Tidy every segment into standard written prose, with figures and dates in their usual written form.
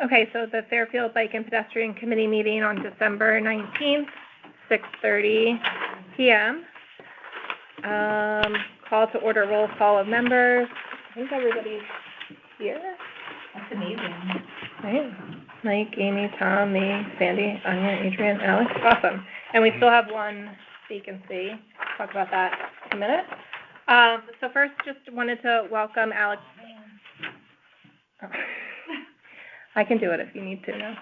Okay, so the Fairfield Bike and Pedestrian Committee meeting on December 19th, 6:30 p.m. Call to order, roll call of members. I think everybody's here. That's amazing. Right? Mike, Amy, Tom, me, Sandy, Anya, Adrian, Alex. Awesome. And we still have one vacancy. Talk about that in a minute. So first, just wanted to welcome Alex. Oh. I can do it if you need to now.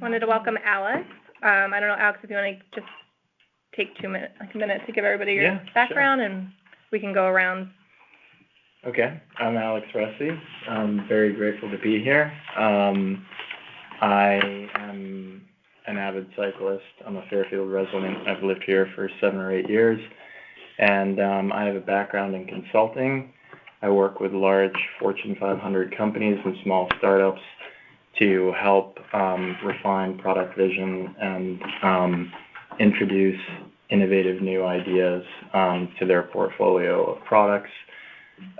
Wanted to welcome Alex. I don't know, Alex, if you want to just take 2 minutes, like a minute to give everybody your background, sure. And we can go around. Okay, I'm Alex Russi. I'm very grateful to be here. I am an avid cyclist. I'm a Fairfield resident. I've lived here for 7 or 8 years, and I have a background in consulting. I work with large Fortune 500 companies and small startups to help refine product vision and introduce innovative new ideas to their portfolio of products.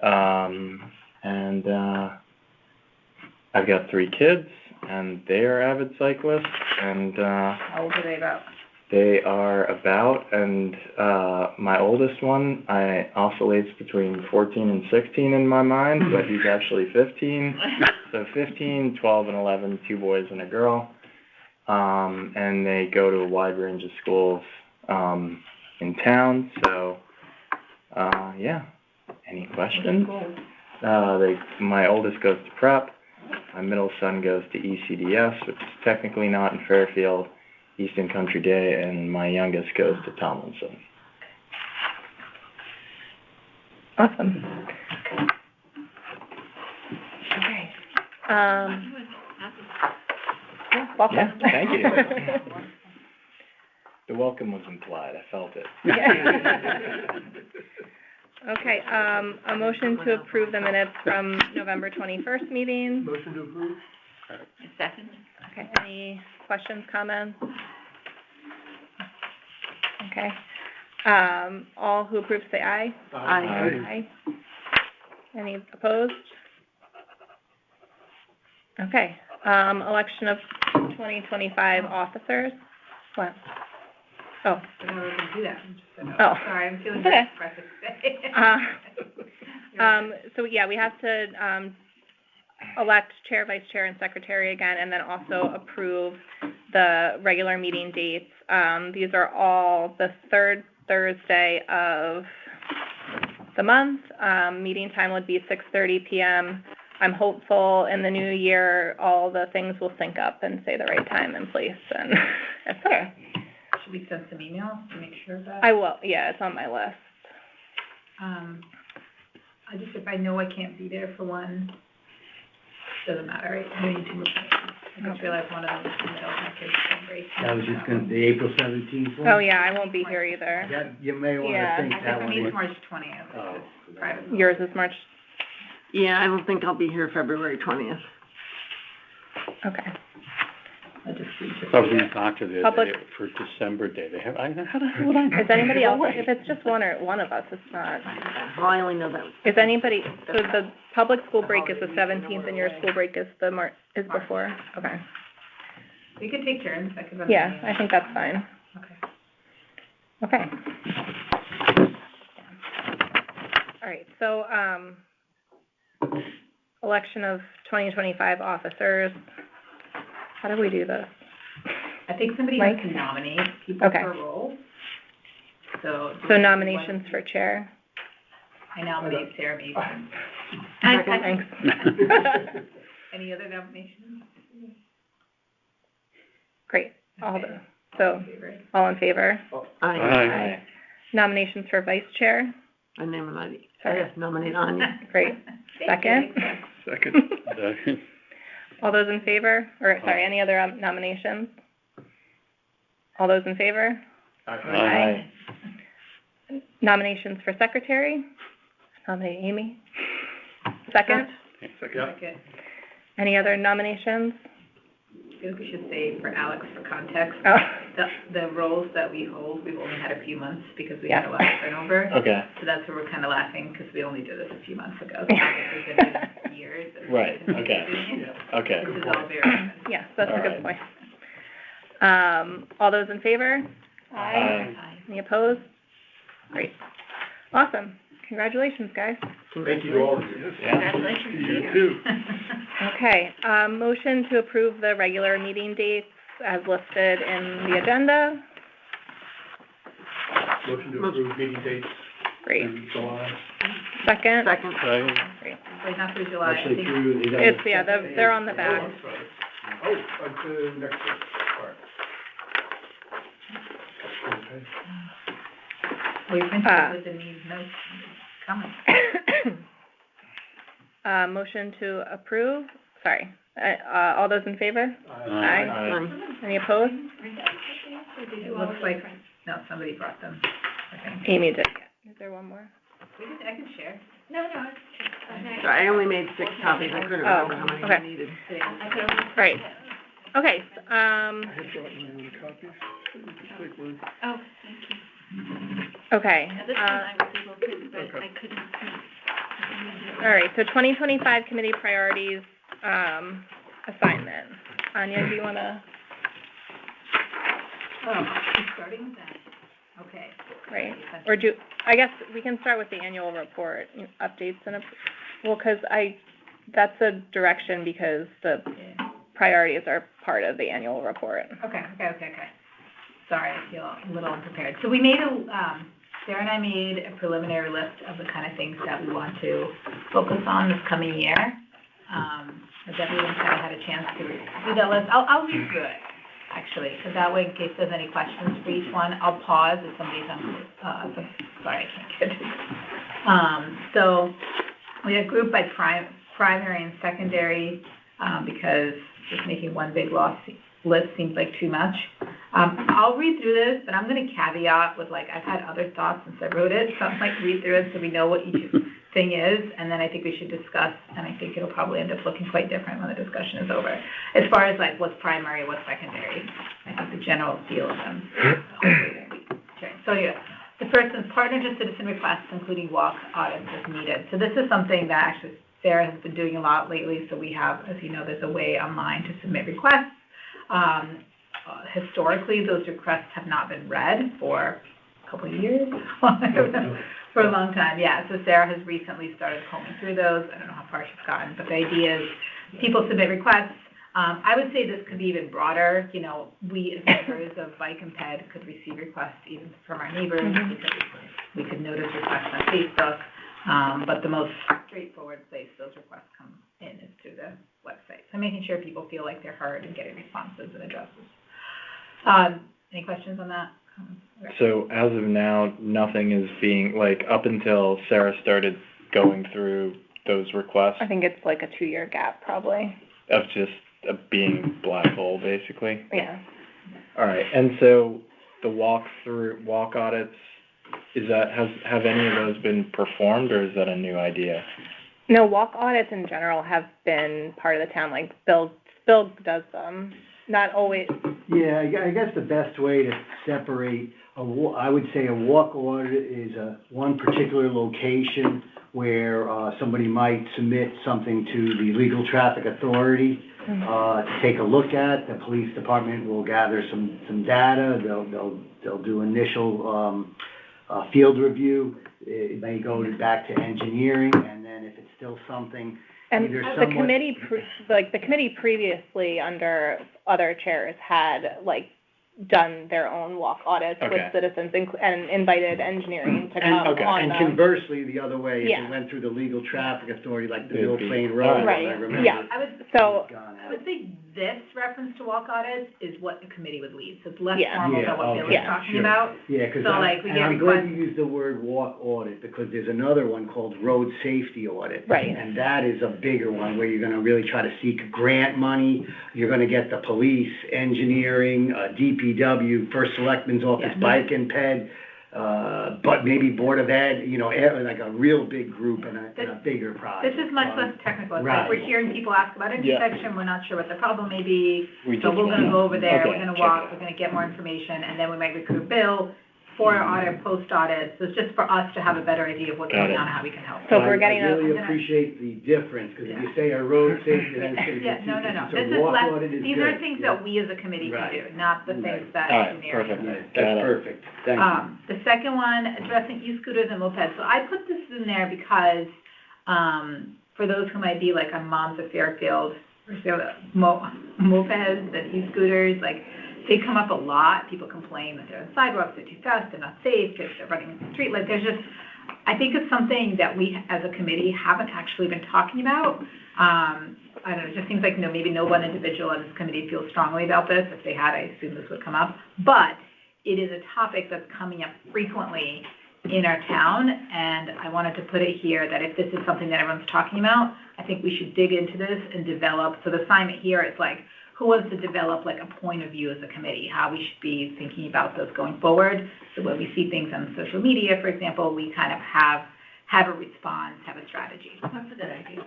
And I've got 3 kids, and they are avid cyclists. And how old are they about? They are about, and my oldest one, I oscillates between 14 and 16 in my mind, but he's actually 15. So 15, 12, and 11, 2 boys and a girl. And they go to a wide range of schools in town. So, yeah. Any questions? My oldest goes to prep. My middle son goes to ECDS, which is technically not in Fairfield, Easton Country Day, and my youngest goes to Tomlinson. Awesome. Okay. Welcome. Yeah, thank you. The welcome was implied. I felt it. Yeah. Okay, a motion to approve the minutes from November 21st meeting. Motion to approve. A second. Okay, any questions, comments? Okay. All who approve say aye. Aye. Aye. Any opposed? Okay, election of 2025 officers. What? Oh. I don't know if we can do that. Oh. Sorry, I'm feeling Okay. very expressive today. So yeah, we have to elect chair, vice chair, and secretary again, and then also approve the regular meeting dates. These are all the third Thursday of the month. Meeting time would be 6:30 p.m. I'm hopeful in the new year all the things will sync up and say the right time and place, and etc. Should we send some emails to make sure that? I will. Yeah, it's on my list. If I know I can't be there for one, doesn't matter, right? I need to move. I just realized one of them is in the middle of my kids' spring break. I was just going to, the April 17th one? Oh, yeah, I won't be here either. That, you may want Yeah. to think that For one. me, it's was- March 20th. Oh. It's private. Yours is March. Yeah, I don't think I'll be here February 20th. Okay. I just read it. I was going to talk to the Public- day for December day. They have, how the hell would I know? Is anybody else, if it's just one of us, it's not. Well, I only know that. Is anybody, so the public school break is the 17th and your school break is is before? Okay. We could take turns. I could run. Yeah, I think that's fine. Okay. Okay. All right, so, election of 2025 officers. How do we do this? I think somebody Mike? has to nominate people Okay. for a role. So nominations for chair. I nominate Sarah Mason. Thanks. Any other nominations? Great. Okay. So, all in favor? I Aye. Nominations for vice chair? nominate Anya. Great. Second? Second. All those in favor? Or, sorry, any other nominations? All those in favor? Aye. Nominations for secretary? Nominate Amy. Second? Second. Any other nominations? I feel like we should say for Alex, for context, Oh. the roles that we hold, we've only had a few months because we Yeah. had a lot of turnover. Okay. So that's where we're kind of laughing because we only did this a few months ago. So obviously it's been a year. years. that Right, we've been okay. doing it, Okay. Which is all very expensive. Yes, that's a All good right. point. All those in favor? Aye. Any opposed? Great. Awesome. Congratulations, guys. Thank you to all of you. Yeah. Congratulations to You you. too. Okay, motion to approve the regular meeting dates as listed in the agenda. Motion to approve meeting dates Great. in July. Second? Second. Great. Wait, not through July, I Actually, think. through, is that? It's, yeah, they're on the back. I'm sorry. Oh, to next week, all right. Okay. Well, your principal with the new notes coming. Motion to approve, sorry, all those in favor? Aye. Aye. Any opposed? It looks like, no, somebody brought them. Okay. Amy did, yeah. Is there one more? I can share. Sorry, I only made 6 copies, I couldn't remember how many okay. I needed. Right. Okay, I had brought my own copies. Just take one. okay. All right, so 2025 committee priorities, assignment. Anya, do you wanna, Oh, starting with that. Okay. right? Or I guess we can start with the annual report, updates and, well, 'cause that's a direction because the priorities are part of the annual report. Okay. Sorry, I feel a little unprepared. So we made Sarah and I made a preliminary list of the kind of things that we want to focus on this coming year. Has everyone kind of had a chance to do that list? I'll read through it, actually, because that way, in case there's any questions for each one, I'll pause if somebody's sorry, I can't get it. So we have grouped by primary and secondary, because just making one big list seems like too much. I'll read through this, but I'm gonna caveat with, like, I've had other thoughts since I wrote it, so I'm like, read through it so we know what each thing is, and then I think we should discuss, and I think it'll probably end up looking quite different when the discussion is over. As far as, like, what's primary, what's secondary, I think the general feel of them, hopefully won't be sharing. So, yeah, the first is partner to citizen requests, including walk audits as needed. So this is something that actually Sarah has been doing a lot lately, so we have, as you know, there's a way online to submit requests. Historically, those requests have not been read for a couple of years, I don't know, for a long time, yeah. So Sarah has recently started combing through those. I don't know how far she's gotten, but the idea is people submit requests. I would say this could be even broader. You know, we as members of Bike and Ped could receive requests even from our neighbors. We could notice requests on Facebook. But the most straightforward place those requests come in is through the website. So making sure people feel like they're heard and getting responses and addresses. Any questions on that? So as of now, nothing is being, like, up until Sarah started going through those requests I think it's like a 2-year gap, probably. of just being black hole, basically? Yeah. All right, and so the walk audits, have any of those been performed, or is that a new idea? No, walk audits in general have been part of the town, like Bill does them, not always. Yeah, I guess the best way to separate I would say a walk audit is one particular location where somebody might submit something to the Legal Traffic Authority to take a look at. The police department will gather some data. They'll do initial field review. It may go back to engineering, and then if it's still something. And the committee, the committee previously under other chairs had, like, done their own walk audits with citizens and invited engineoning to come on And them. conversely, the other way, if Yeah. it went through the Legal Traffic Authority, like the Mill Plain Road, Right. I remember. Yeah. I would say this reference to walk audits is what the committee would lead, so it's less Yeah. formal Yeah, than what Bill okay, was talking sure. about. Yeah, because So, like, we get I'm glad requests. you used the word walk audit, because there's another one called road safety audit. Right. And that is a bigger one, where you're gonna really try to seek grant money, you're gonna get the police, engineering, DPW, First Selectman's Office, Bike and Ped, but maybe Board of Ed, you know, like a real big group and a bigger project. This is much less technical. It's right. like we're hearing people ask about intersection, we're not sure what the problem may be. We So just we're gonna go over there, okay, we're gonna check walk, it we're gonna get more information, and then we might recruit Bill. before audit, post audit, so it's just for us to have a better idea of what's Got going it. on and how we can help. So if we're getting I a, really appreciate the difference, because if you say a road safety, then it's gonna be. Yeah, no, it's this a is walk less, audit is these are good, things yeah. that we as a committee can Right. do, not the things Right. that All right, engineering. perfect. Right, Got that's it. perfect, thank you. The second one, addressing e-scooters and mopeds. So I put this in there because, for those who might be like on Moms of Fairfield, or so, mopeds and e-scooters, like, they come up a lot. People complain that they're on sidewalks, they're too fast, they're not safe, if they're running into the street. Like, there's just, I think it's something that we as a committee haven't actually been talking about. I don't know, it just seems like, maybe no one individual on this committee feels strongly about this. If they had, I assume this would come up. But it is a topic that's coming up frequently in our town, and I wanted to put it here that if this is something that everyone's talking about, I think we should dig into this and develop. So the assignment here is like, who wants to develop like a point of view as a committee, how we should be thinking about this going forward. So when we see things on social media, for example, we kind of have a response, have a strategy. That's a good idea.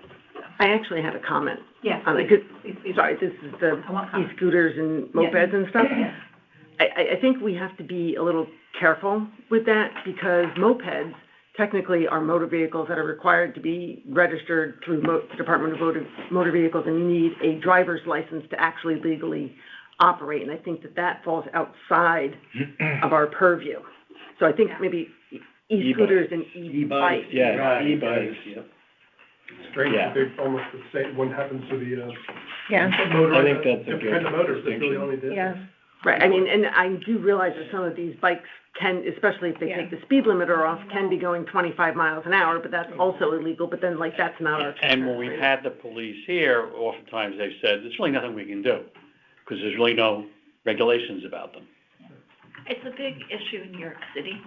I actually had a comment Yes, on it, please, 'cause- please, please. sorry, this is the I want comments. e-scooters and mopeds and stuff. Yes. I think we have to be a little careful with that, because mopeds technically are motor vehicles that are required to be registered through Department of Motor Vehicles, and you need a driver's license to actually legally operate, and I think that falls outside of our purview. So I think maybe e-scooters and e-bikes. Yeah, Right. e-bikes. It's strange, Yeah. they're almost the same, what happens to the, yeah, motor. I think that's a different good kind of motors, that's really distinction. only difference. yeah. Right, I mean, and I do realize that some of these bikes can, especially if they take the speed limiter off, can be going 25 miles an hour, but that's also illegal, but then, like, that's not our concern. And when we've had the police here, oftentimes they've said, there's really nothing we can do, because there's really no regulations about them. It's a big issue in New York City.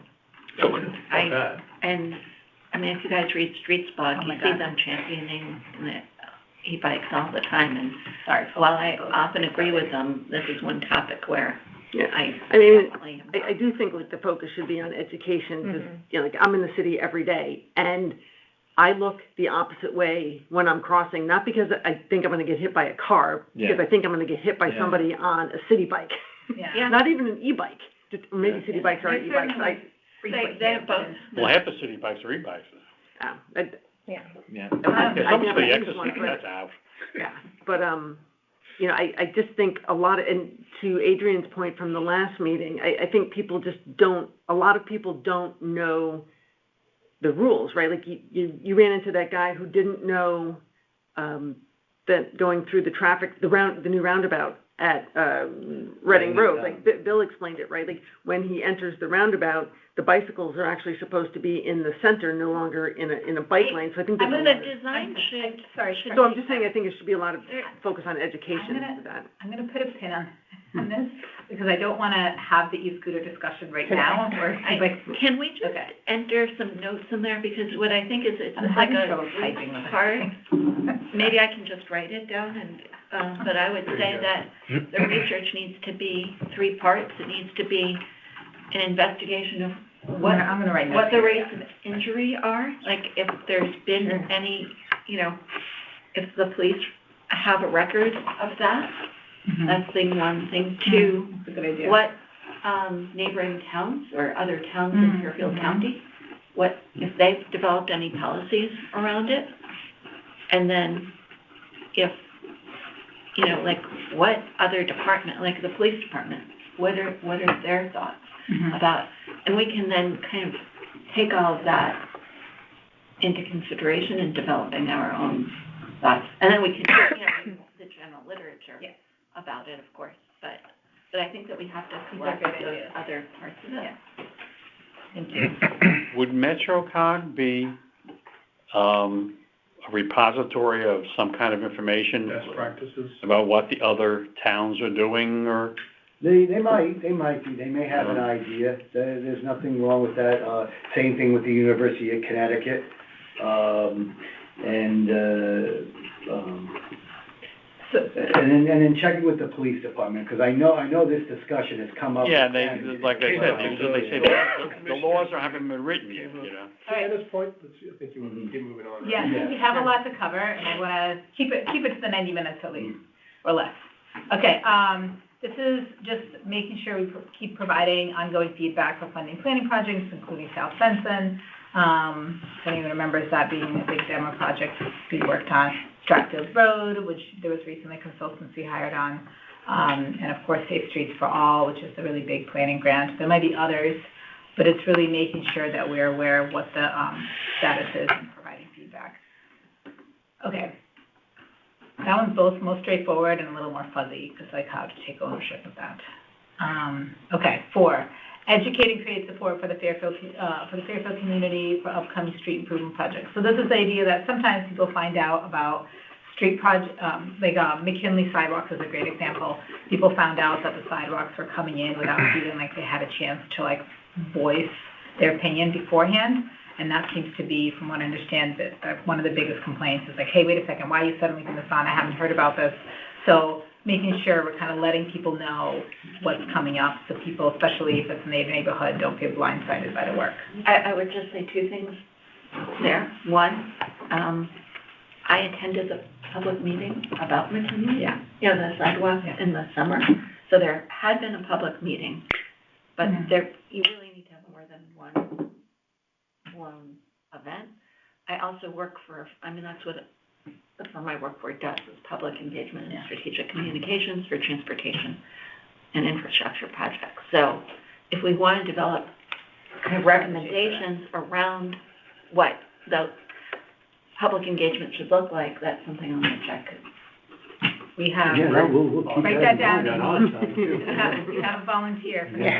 Oh, I- not bad. And, I mean, if you guys read Street Spot, Oh my you see God. them championing the e-bikes all the time. And Sorry. while I often agree with them, this is one topic where Yeah, I I mean, definitely am. I do think, like, the focus should be on education, because, Mhm. you know, like, I'm in the city every day, and I look the opposite way when I'm crossing, not because I think I'm gonna get hit by a car, because Yeah. I think I'm gonna get hit by Yeah. somebody on a city bike. Yeah. Not even an e-bike, just, or maybe Yeah. city bikes are There's e-bikes, certainly, like, frequent They're hits both. and- Well, half the city bikes are e-bikes. yeah, Yeah. Yeah. Yeah, I some never city used exercise, one, but- that's out. yeah, but, you know, I just think a lot of, and to Adrian's point from the last meeting, I think people just don't, a lot of people don't know the rules, right? Like, you ran into that guy who didn't know, that going through the traffic, the new roundabout at, Reading Road, like, Bill explained it, right? Like, when he enters the roundabout, the bicycles are actually supposed to be in the center, no longer in a bike lane, so I think there's a But lot the of. design should, Sorry. So I'm just saying, I think there should be a lot of focus on education I'm gonna- for that. I'm gonna put a pin on this, because I don't wanna have the e-scooter discussion right now, or, like, can we just Okay. enter some notes in there? Because what I think is it's I'm like having a trouble typing with it. part. Maybe I can just write it down and, but I would There you say go. that the research needs to be 3 parts. It needs to be an investigation of I'm gonna write what notes the here. rates of injury are, like if there's been Sure. any, you know, if the police have a record of that, Mhm. that's thing one. Thing two, That's a good idea. what, neighboring towns or other towns in Mhm. Fairfield Mhm. County, what, if they've developed any policies around it? And then if, you know, like what other department, like the police department, what are their thoughts Mhm. about, and we can then kind of take all of that into consideration in developing our own thoughts. And then we can, you know, read the general literature Yeah. about it, of course, but I think that we have to These are collect good those ideas. other parts of it. Yeah. Thank you. Would MetroCog be, a repository of some kind of information Best practices. about what the other towns are doing, or? They might be, they may have an idea, there's nothing wrong with that, same thing with the University of Connecticut, and then checking with the police department, because I know this discussion has come up. Yeah, they, like I said, they say the laws haven't been written yet, you know? All right. To Anna's point, I think you want to keep moving on. right? Yeah, we have a lot to cover, and I wanna keep it to the 90 minutes at least, or less. Okay, this is just making sure we keep providing ongoing feedback for funding planning projects, including South Benson. If anyone remembers that being a big demo project we worked on. Stratfield Road, which there was recently consultancy hired on. And of course, Safe Streets for All, which is a really big planning grant. There might be others, but it's really making sure that we're aware of what the status is and providing feedback. Okay. That one's both most straightforward and a little more fuzzy, because like how to take ownership of that. Okay, 4, educate and create support for the Fairfield community for upcoming street improvement projects. So this is the idea that sometimes people find out about street project, McKinley sidewalks is a great example. People found out that the sidewalks were coming in without feeling like they had a chance to like voice their opinion beforehand. And that seems to be, from what I understand, that one of the biggest complaints is like, hey, wait a second, why are you suddenly putting this on? I haven't heard about this. So making sure we're kind of letting people know what's coming up, so people, especially if it's in the neighborhood, don't get blindsided by the work. I would just say 2 things there. One, I attended the public meeting about McKinley. Yeah. You know, the sidewalk in the summer. So there had been a public meeting, but you really need to have more than one event. I also work for, that's what the firm I work for does, is public engagement and strategic communications for transportation and infrastructure projects. So if we want to develop kind of recommendations around what the public engagement should look like, that's something on the check. We have, we'll keep write that down. in mind on our side, too. You have a volunteer for that.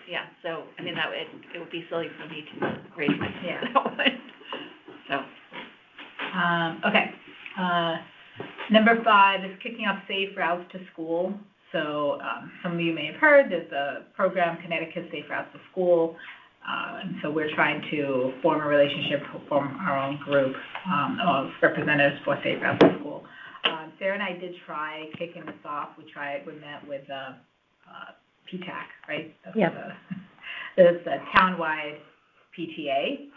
Yeah, so, it would be silly for me to raise my hand Yeah. that one. So. Okay. Number 5 is kicking off safe routes to school. So some of you may have heard there's a program, Connecticut Safe Routes to School. And so we're trying to form a relationship, form our own group of representatives for Safe Routes to School. Sarah and I did try kicking this off. We met with PTAC, right? It's a townwide PTA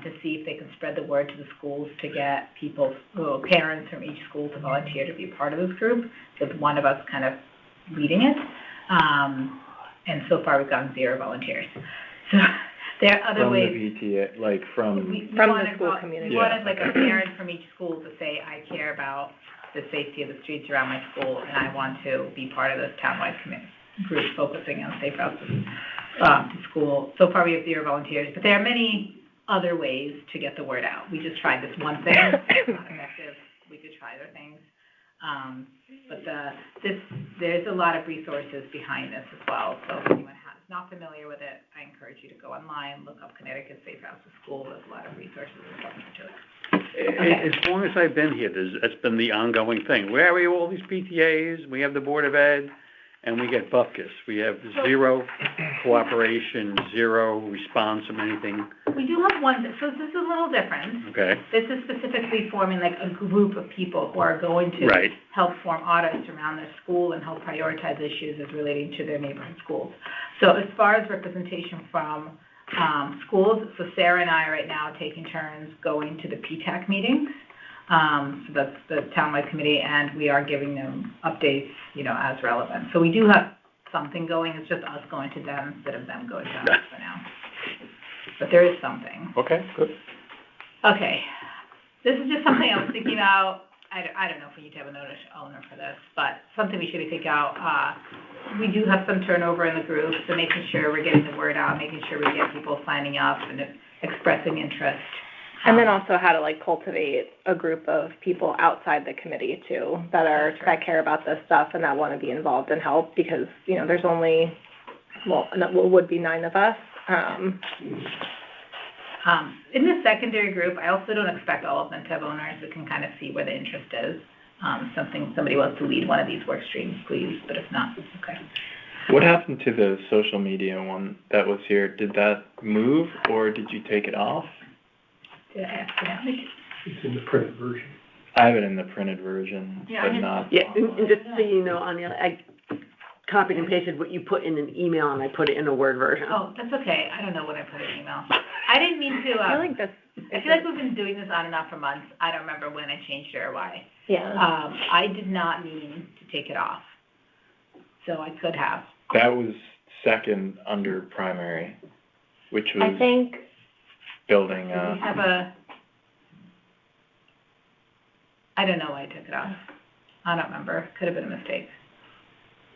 to see if they can spread the word to the schools to get parents from each school to volunteer to be part of this group, with one of us kind of leading it. And so far we've gotten 0 volunteers. So there are other ways. From the PTA, like from the school community. We wanted like a parent from each school to say, I care about the safety of the streets around my school, and I want to be part of this townwide group focusing on safe routes to school. So far we have 0 volunteers, but there are many other ways to get the word out. We just tried this one thing, it's not effective. We could try other things. But there's a lot of resources behind this as well. So if anyone is not familiar with it, I encourage you to go online, look up Connecticut Safe Routes to School. There's a lot of resources and stuff to it. Okay. As long as I've been here, that's been the ongoing thing. Where are we, all these PTAs? We have the Board of Ed, and we get bupkis. We have 0 cooperation, 0 response from anything. We do have one, so this is a little different. Okay. This is specifically forming like a group of people who are going to help form audits around their school and help prioritize issues as relating to their neighborhood schools. So as far as representation from schools, so Sarah and I right now taking turns going to the PTAC meetings. So that's the townwide committee, and we are giving them updates, as relevant. So we do have something going. It's just us going to them instead of them going to us for now. But there is something. Okay, good. Okay. This is just something I was thinking about. I don't know if we need to have a notice owner for this, but something we should think out. We do have some turnover in the group, so making sure we're getting the word out, making sure we get people signing up and expressing interest. And then also how to cultivate a group of people outside the committee too, that care about this stuff and that want to be involved and help, because, there's only, would be 9 of us. In the secondary group, I also don't expect all of them to have owners. We can kind of see where the interest is. Somebody wants to lead one of these work streams, please, but if not, it's okay. What happened to the social media one that was here? Did that move, or did you take it off? Did I accidentally? It's in the printed version. I have it in the printed version, but not. Yeah, and just so you know, Anya, I copied and pasted what you put in an email, and I put it in a Word version. Oh, that's okay. I don't know what I put in email. I didn't mean to. I feel like we've been doing this on and off for months. I don't remember when I changed it or why. Yeah. I did not mean to take it off. so I could have. That was second under primary, which I was think, building, We have I don't know why I took it off. I don't remember. Could have been a mistake.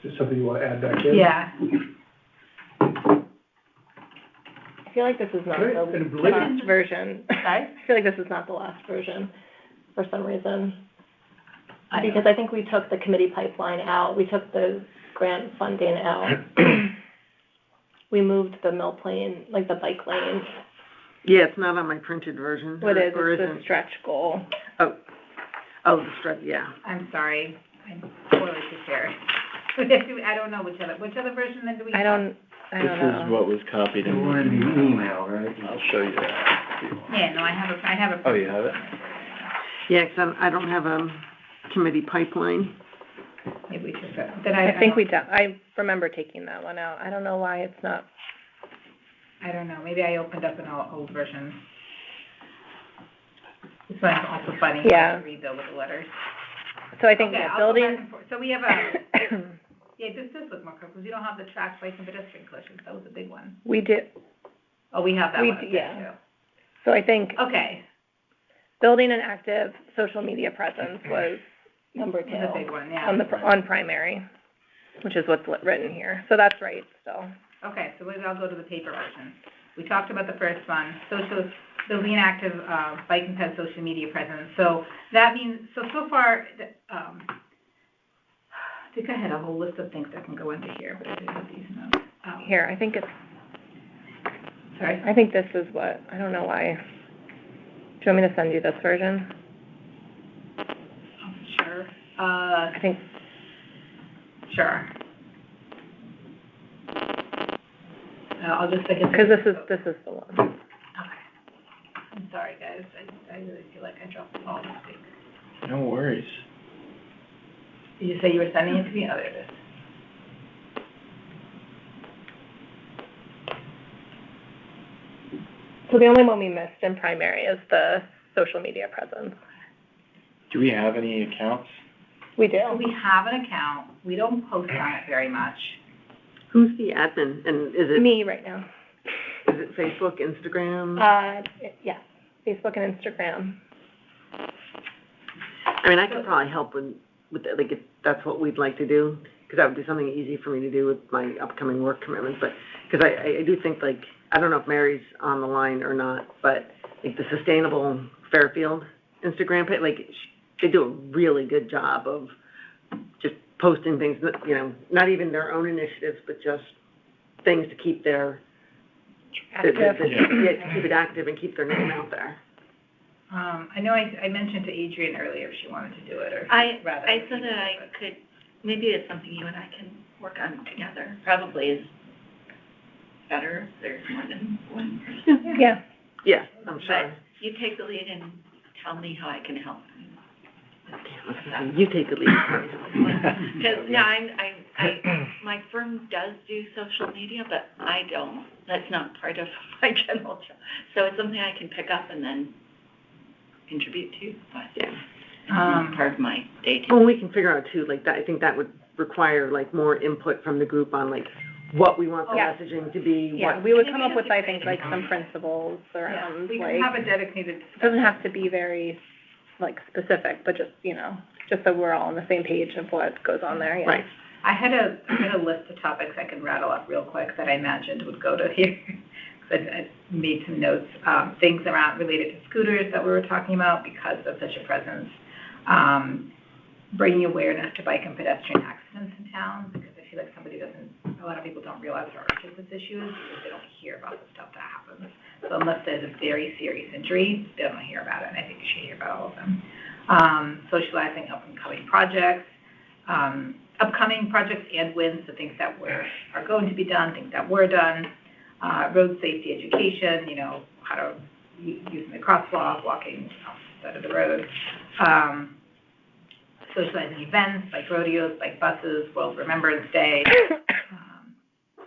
Is this something you wanna add back in? Yeah. I feel like this is not Right, the and believe it- last version. Sorry? I feel like this is not the last version for some reason. I don't Because I think we took the committee pipeline out, we took the grant funding out. We moved the mill plane, like the bike lanes. Yeah, it's not on my printed version. What is, or it's the isn't. stretch goal. Oh, the strip, yeah. I'm sorry. I'm poorly prepared. I don't know which other version then do we have? I don't this know. is what was copied The in. one in the email, right? I'll show you that. if you want. Yeah, no, I have a. Oh, you have it? Yeah, 'cause I don't have a committee pipeline. Maybe we took that. I think I remember taking that one out. I don't know why it's not. I don't know. Maybe I opened up an old version. This one's also funny. Yeah. To read though with the letters. So I think, Okay, yeah, I'll go back building. and forth. So we have yeah, this does look more correct, because we don't have the track, bike, and pedestrian collisions. That was a big one. We did, Oh, we have that We one. d- Okay, yeah. so I think too. Okay, building an active social media presence was number two that's a big one, yeah. on primary, which is what's written here. So that's right still. Okay, so maybe I'll go to the paper version. We talked about the first one, building an active, bike and ped social media presence. So that means, so far, I think I had a whole list of things that can go into here, but I didn't have these notes. Here, I think it's, Sorry? I think this is what, I don't know why. Do you want me to send you this version? Sure. I think, Sure. I'll just think it's. because this is the one. Okay. I'm sorry, guys. I really feel like I dropped the ball this week. No worries. Did you say you were sending it to me? Oh, there it is. So the only one we missed in primary is the social media presence. Do we have any accounts? We do. So we have an account. We don't post on it very much. Who's the admin, and is Me right now. it Facebook, Instagram? Yeah, Facebook and Instagram. I mean, I could probably help with that, like, if that's what we'd like to do, because that would be something easy for me to do with my upcoming work commitments, but, because I do think, like, I don't know if Mary's on the line or not, but, like, the Sustainable Fairfield Instagram page, like, they do a really good job of just posting things that, you know, not even their own initiatives, but just things to keep their, Active. to keep it active and keep their name out there. I know I mentioned to Adrian earlier if she wanted to do it, or I rather. said that I could, maybe it's something you and I can work on together. Probably is better if there's more than one person. Yeah. Yeah, I'm sure. But you take the lead and tell me how I can help. You take the lead. Because, no, my firm does do social media, but I don't. That's not part of my general job. So it's something I can pick up and then contribute to, but Yeah. not part of my day-to-day. Well, we can figure out too, like, that, I think that would require, like, more input from the group on, like, what we want the Yeah. messaging to be, Yeah, what, we would come up with, I think, like, some principles around, We can have like, a dedicated. it doesn't have to be very, like, specific, but just, you know, just so we're all on the same page of what goes on there, yeah. right. I had a list of topics I can rattle up real quick that I imagined would go to here. I made some notes, things around related to scooters that we were talking about because of such a presence. Bringing awareness to bike and pedestrian accidents in town, because I feel like a lot of people don't realize how urgent this issue is because they don't hear about the stuff that happens. So unless there's a very serious injury, they don't hear about it, and I think you should hear about all of them. Socializing up-and-coming projects, upcoming projects and wins, so things that are going to be done, things that were done, road safety education, you know, how to using the crosswalk, walking off the side of the road, socializing events like rodeos, like buses, World Remembrance Day,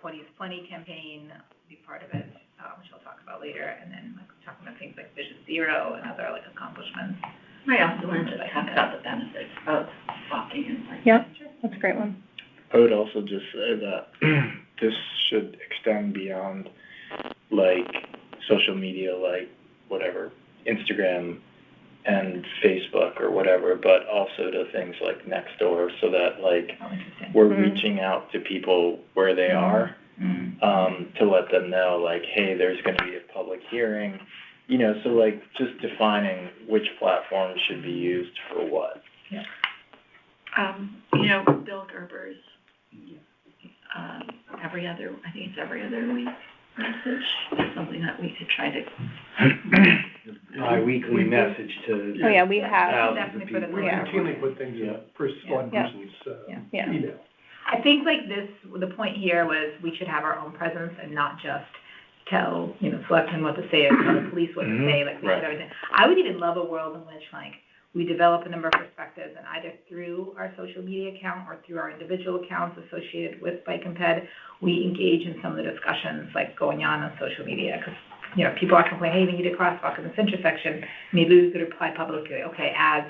20 is Plenty campaign, be part of it, which I'll talk about later, and then like talking about things like Vision Zero and other like accomplishments. I also wanted to talk about the benefits of walking and biking. Yep, that's a great one. I would also just say that this should extend beyond, like, social media, like, whatever, Instagram and Facebook or whatever, but also to things like Nextdoor, so that, like, Oh, interesting. we're Mhm. reaching out to people where they are, to let them know, like, hey, there's gonna be a public hearing, you know, so, like, just defining which platforms should be used for what. You know, Bill Gerber's, every other week message, is something that we could try to, Bi-weekly message to. Oh, yeah, we Yeah, have, thousands definitely of put it people. We Yeah. routinely put things in one Yeah. person's, Yeah. email. I think like the point here was we should have our own presence and not just tell, selectmen what to say or tell the police what to say, like we should Right. have. I would even love a world in which like we develop a number of perspectives and either through our social media account or through our individual accounts associated with Bike and Ped, we engage in some of the discussions like going on social media, because people are complaining, hey, we need a crosswalk in this intersection. Maybe we could reply publicly, okay, as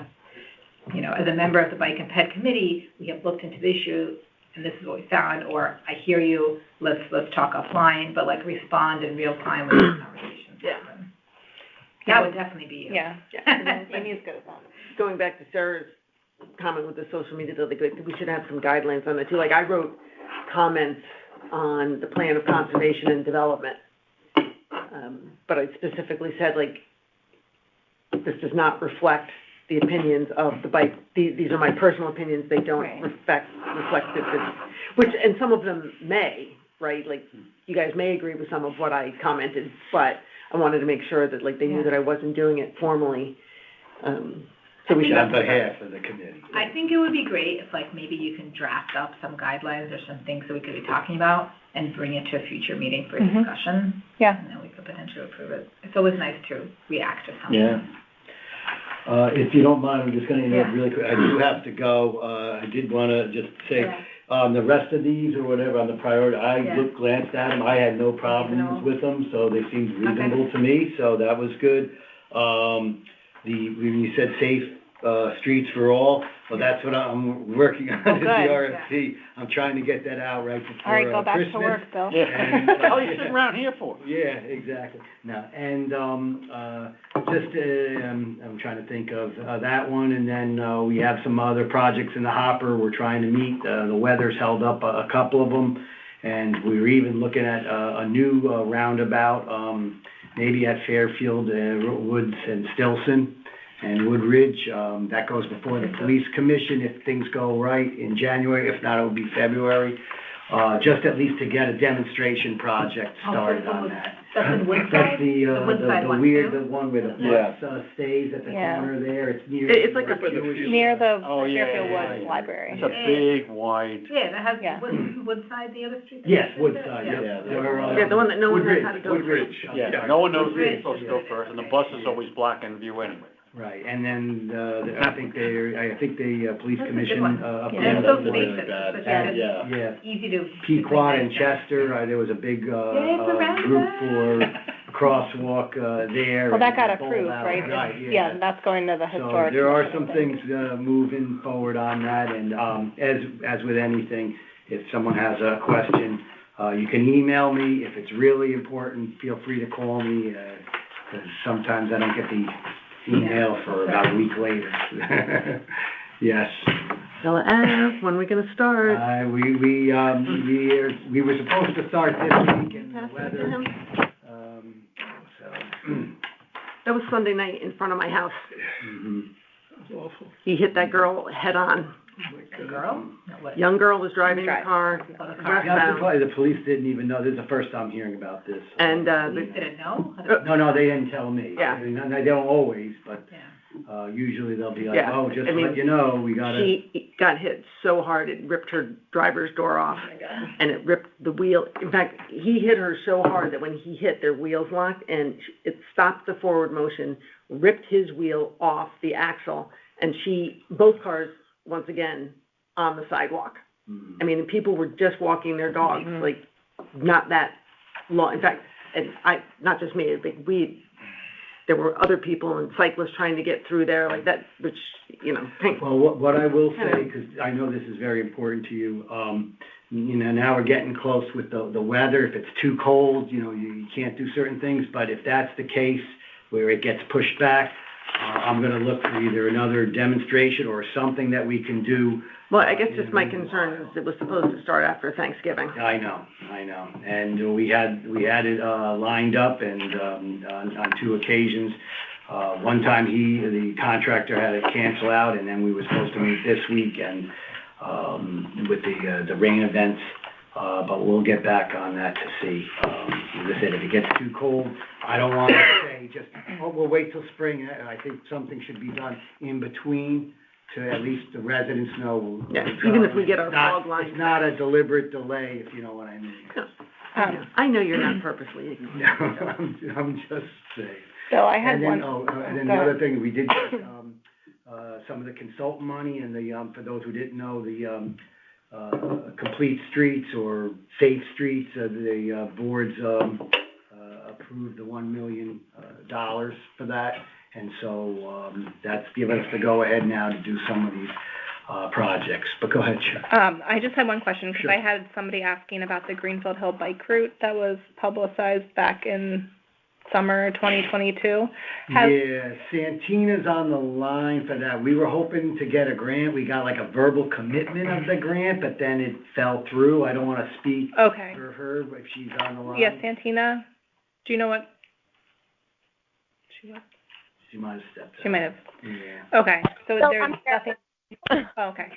a member of the Bike and Ped committee, we have looked into the issue and this is what we found, or I hear you, let's talk offline, but like respond in real time when these conversations happen. That would definitely be you. yeah, Yeah. Amy's good at that. Going back to Sarah's comment with the social media, like, we should have some guidelines on that too. Like, I wrote comments on the plan of conservation and development. But I specifically said, like, this does not reflect the opinions of the bike, these are my personal opinions, they don't Right. reflect which, and some of them may, right? Like, you guys may agree with some of what I commented, but I wanted to make sure that, like, they knew that I wasn't doing it formally. So we should On have behalf of the committee. I think it would be great if like maybe you can draft up some guidelines or some things that we could be talking about and bring it to a future meeting for Mhm. discussion. Yeah. And then we could potentially approve it. It's always nice to react to something. Yeah. If you don't mind, I'm just gonna interrupt Yeah. really quick. I do have to go. I did wanna just say, Yeah. the rest of these or whatever on the priority, I Yeah. glanced at them. I had no problems Reasonable. with them, so they seemed reasonable to me, so that was good. When you said safe, streets for all, well, that's what I'm working on, Oh, is the good. RFP. I'm trying to get that out right All right, before go back to Christmas. work, Bill. And, What the hell are you sitting around here for? Yeah, exactly. No, and, I'm trying to think of, that one, and then, we have some other projects in the hopper we're trying to meet. The weather's held up a couple of them, and we were even looking at, a new roundabout, maybe at Fairfield, Woods and Stilson and Woodridge. That goes before the police commission if things go right in January. If not, it'll be February. Just at least to get a demonstration project started on that. That's in Woodside? That's the Woodside one, weird, too? the one where the Yeah. bus, stays at the Yeah. corner there. It's near. It's like a Jewish- Near the Oh, yeah, Fairfield yeah, Woods yeah. Library. It's a big, wide, Yeah, that has, Yeah. Woodside, the other street? Yes, Woodside, Yeah. yeah. Or, Yeah, the one that no one knows how to go through. Woodridge. I'm yeah, sorry. no one knows where you're Bridge. supposed to go first, and the bus is always blocking view anyway. Right, and then, I think the police That's a good commission, one. up Yeah, there. it's so that's really spacious, bad. it's Yeah. Yeah. Yeah, easy to. Pequot and Chester, there was a big, it's a group roundabout. for a crosswalk, there. Well, that got and approved, Bowl right? Valley. Right, Yeah, that's going to the So historic. there are commission, some I think. things, moving forward on that, and, as with anything, if someone has a question, you can email me. If it's really important, feel free to call me, 'cause sometimes I don't get the email for about a week later. Yes. Stella Ave, when are we gonna start? We were supposed to start this week, and the Pass it to weather, him. so. That was Sunday night in front of my house. Mhm. That's awful. He hit that girl head on. A girl? No, what? Young girl was driving the Drive. car, Oh, the car. Not westbound, surprised, the police didn't even know, this is the first time hearing about this. and, Police the, didn't know? No, they didn't tell me. Yeah. I mean, and they don't always, but, Yeah. usually they'll be like, Yeah, oh, just I to mean, let you know, we gotta. she got hit so hard, it ripped her driver's door off, Oh my God. and it ripped the wheel. In fact, he hit her so hard that when he hit, their wheels locked, and it stopped the forward motion, ripped his wheel off the axle, and both cars, once again, on the sidewalk. Mhm. I mean, people were just walking their dogs, Mhm. like, not that long. In fact, and not just me, there were other people and cyclists trying to get through there like that, which paint. Well, what I will say, because I know this is very important to you, now we're getting close with the weather. If it's too cold, you can't do certain things, but if that's the case, where it gets pushed back, I'm gonna look for either another demonstration or something that we can do. Well, I guess just my concern is it was supposed to start after Thanksgiving. I know, and we had it, lined up and, on 2 occasions. One time the contractor had to cancel out, and then we were supposed to meet this week, and, with the rain events, but we'll get back on that to see. As I said, if it gets too cold, I don't want to say just, we'll wait till spring. I think something should be done in between to at least the residents know. Yeah, even if we get our fog lines. It's not a deliberate delay, if you know what I mean. I know you're not purposely ignoring. No, I'm just saying. So I had And then, one. and then the other thing, we did get, some of the consultant money and for those who didn't know, the, Complete Streets or Safe Streets, the, boards, approved the $1 million for that. And so, that's given us the go-ahead now to do some of these, projects. But go ahead, Sharon. I just had one question, because Sure. I had somebody asking about the Greenfield Hill bike route that was publicized back in summer 2022. Yeah, Santina's on the line for that. We were hoping to get a grant. We got like a verbal commitment of the grant, but then it fell through. I don't want to speak Okay. for her, but if she's on the line. Yeah, Santina, do you know what? She might have stepped out. She might have. Yeah. Okay, so So there's I'm nothing, oh, okay.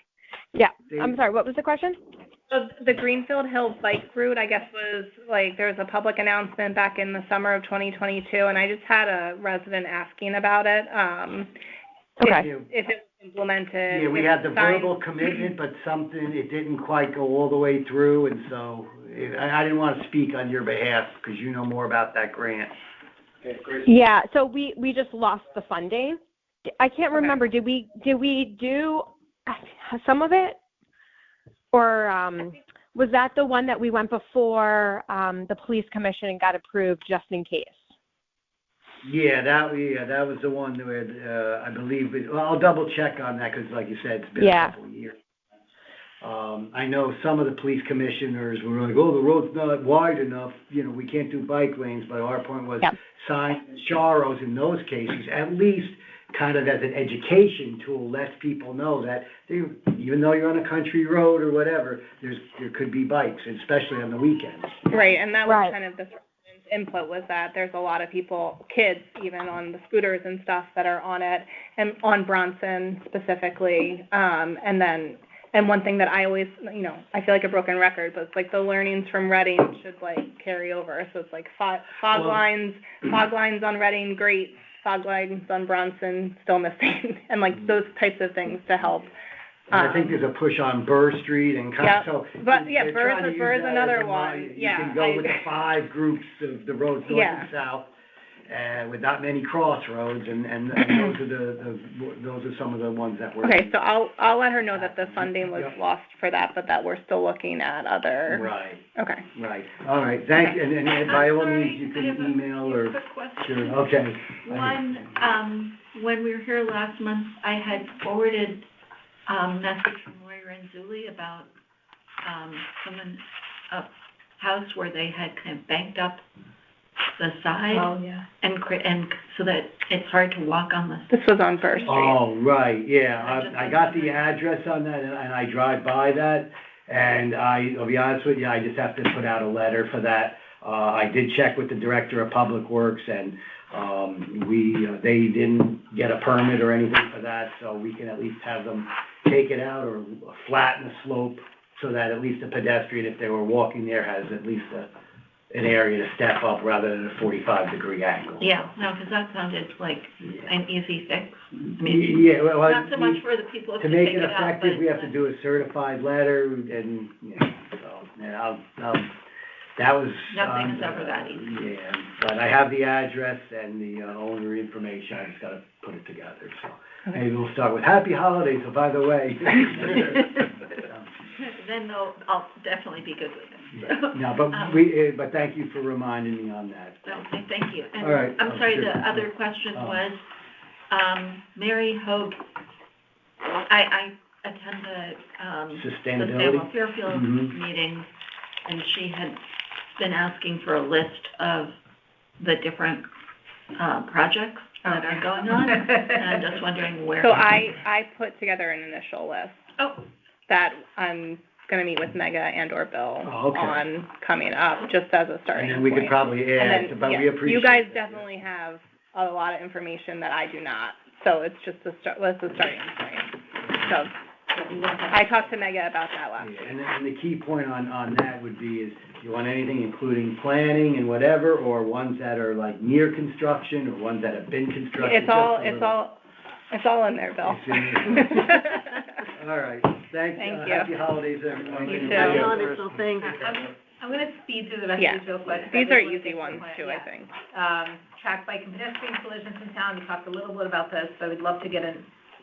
Yeah, Dave? I'm sorry, what was the question? So the Greenfield Hill bike route, I guess, was like, there was a public announcement back in the summer of 2022, and I just had a resident asking about it, Okay. if it was implemented. Yeah, we if had the signed- verbal commitment, but it didn't quite go all the way through, and so I didn't want to speak on your behalf, because you know more about that grant. Okay, Chris? Yeah, so we just lost the funding. I can't Okay. remember, did we do some of it? Or, was that the one that we went before, the police commission and got approved just in case? Yeah, that was the one where, I believe, I'll double check on that, because like you said, it's been a Yeah. couple of years. I know some of the police commissioners were like, oh, the road's not wide enough, we can't do bike lanes, but our point was Yep. signs and charros in those cases, at least kind of as an education tool, lets people know that even though you're on a country road or whatever, there could be bikes, especially on the weekends. Right, and that was Right. kind of the input, was that there's a lot of people, kids even, on the scooters and stuff that are on it, and on Bronson specifically, and one thing that I always, I feel like a broken record, but it's like the learnings from Reading should like carry over, so it's like fog lines on Reading, great, fog lines on Bronson, still missing, and like those types of things to help. And I think there's a push on Burr Street and Yeah, so. but, yeah, they're Burr's- trying to use Burr's that another as a one. You Yeah, can go with the 5 groups of the roads north Yeah. and south, and with not many crossroads, and those are some of the ones that we're. Okay, so I'll let her know that the funding was Yep. lost for that, but that we're still looking at other. Right, Okay. right, all right, thank you, and by all Sorry, means, you I have can a email or, quick question. sure, okay. One, when we were here last month, I had forwarded, message from Roy Renzulli about, a house where they had kind of banked up the side. Oh, yeah. And so that it's hard to walk on the. This was on First Street. Oh, right, yeah, I just I was got the wondering. address on that, and I drive by that, and I'll be honest with you, I just have to put out a letter for that. I did check with the Director of Public Works, and, they didn't get a permit or anything for that, so we can at least have them take it out or flatten the slope, so that at least a pedestrian, if they were walking there, has at least an area to step up rather than a 45-degree angle. Yeah, no, because that sounded like an easy fix. I mean, Yeah, well, not so much for the people to who make take it it out, effective, but. we have to do a certified letter, and, so, yeah, that was. Nothing is ever that easy. Yeah, but I have the address and the owner information, I just gotta put it together, so. Maybe we'll start with happy holidays, oh, by the way. Then I'll definitely be good with it. So, No, but but thank you for reminding me on that. Okay, thank you. And All right. I'm sorry, Sure. the other question was, Mary Hogue I attend the, Sustainability? Fairfield Mhm. meetings, and she had been asking for a list of the different, projects that are going on, and I'm just wondering where. So I put together an initial list Oh, that I'm gonna meet with Mega and or Bill Oh, okay. on coming up, just as a starting And point. then we could probably And add, then, but yeah, we appreciate you guys that. definitely have a lot of information that I do not, so it's just a that's a starting point. So, I talked to Mega about that last week. Yeah, and the key point on that would be is, you want anything including planning and whatever, or ones that are like near construction, or ones that have been constructed? It's all in there, Bill. It's in there. All right, Thank you. Happy holidays, everyone. You too. Happy holidays, so thanks. I'm gonna speed through the rest Yeah. of these real quick. These I just are wanna easy get to the ones point. too, Yeah. I think. Track bike and pedestrian collisions in town, we talked a little bit about this, but we'd love to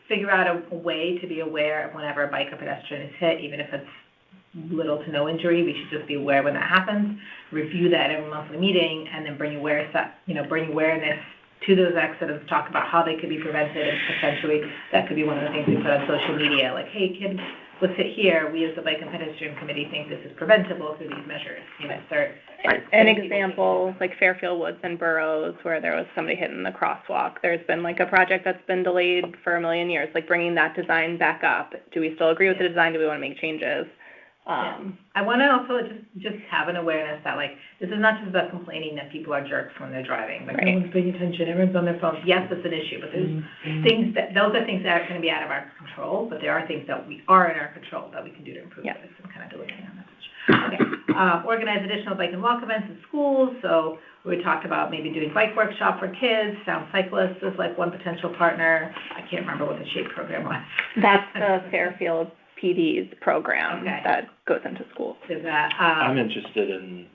figure out a way to be aware of whenever a bike or pedestrian is hit, even if it's little to no injury, we should just be aware when that happens, review that at every monthly meeting, and then bring awareness to those accidents, talk about how they could be prevented, and potentially that could be one of the things we put on social media, like, hey, kid was hit here, we as the Bike and Pedestrian Committee think this is preventable through these measures, start. An example, like Fairfield Woods and Burroughs, where there was somebody hitting the crosswalk. There's been like a project that's been delayed for 1,000,000 years, like bringing that design back up. Do we still agree with the design? Do we want to make changes? I want to also just have an awareness that, like, this is not just about complaining that people are jerks when they're driving. Like, Right. no one's paying attention, everyone's on their phones. Yes, it's an issue, but there's those are things that are going to be out of our control, but there are things that we are in our control that we can do to improve this and kind of delivering our message. Okay. Organize additional bike and walk events in schools. So we talked about maybe doing bike workshop for kids. Sound Cyclists is like one potential partner. I can't remember what the SHAPE program was. That's the Fairfield PD's program that goes into schools. Is that, I'm interested in,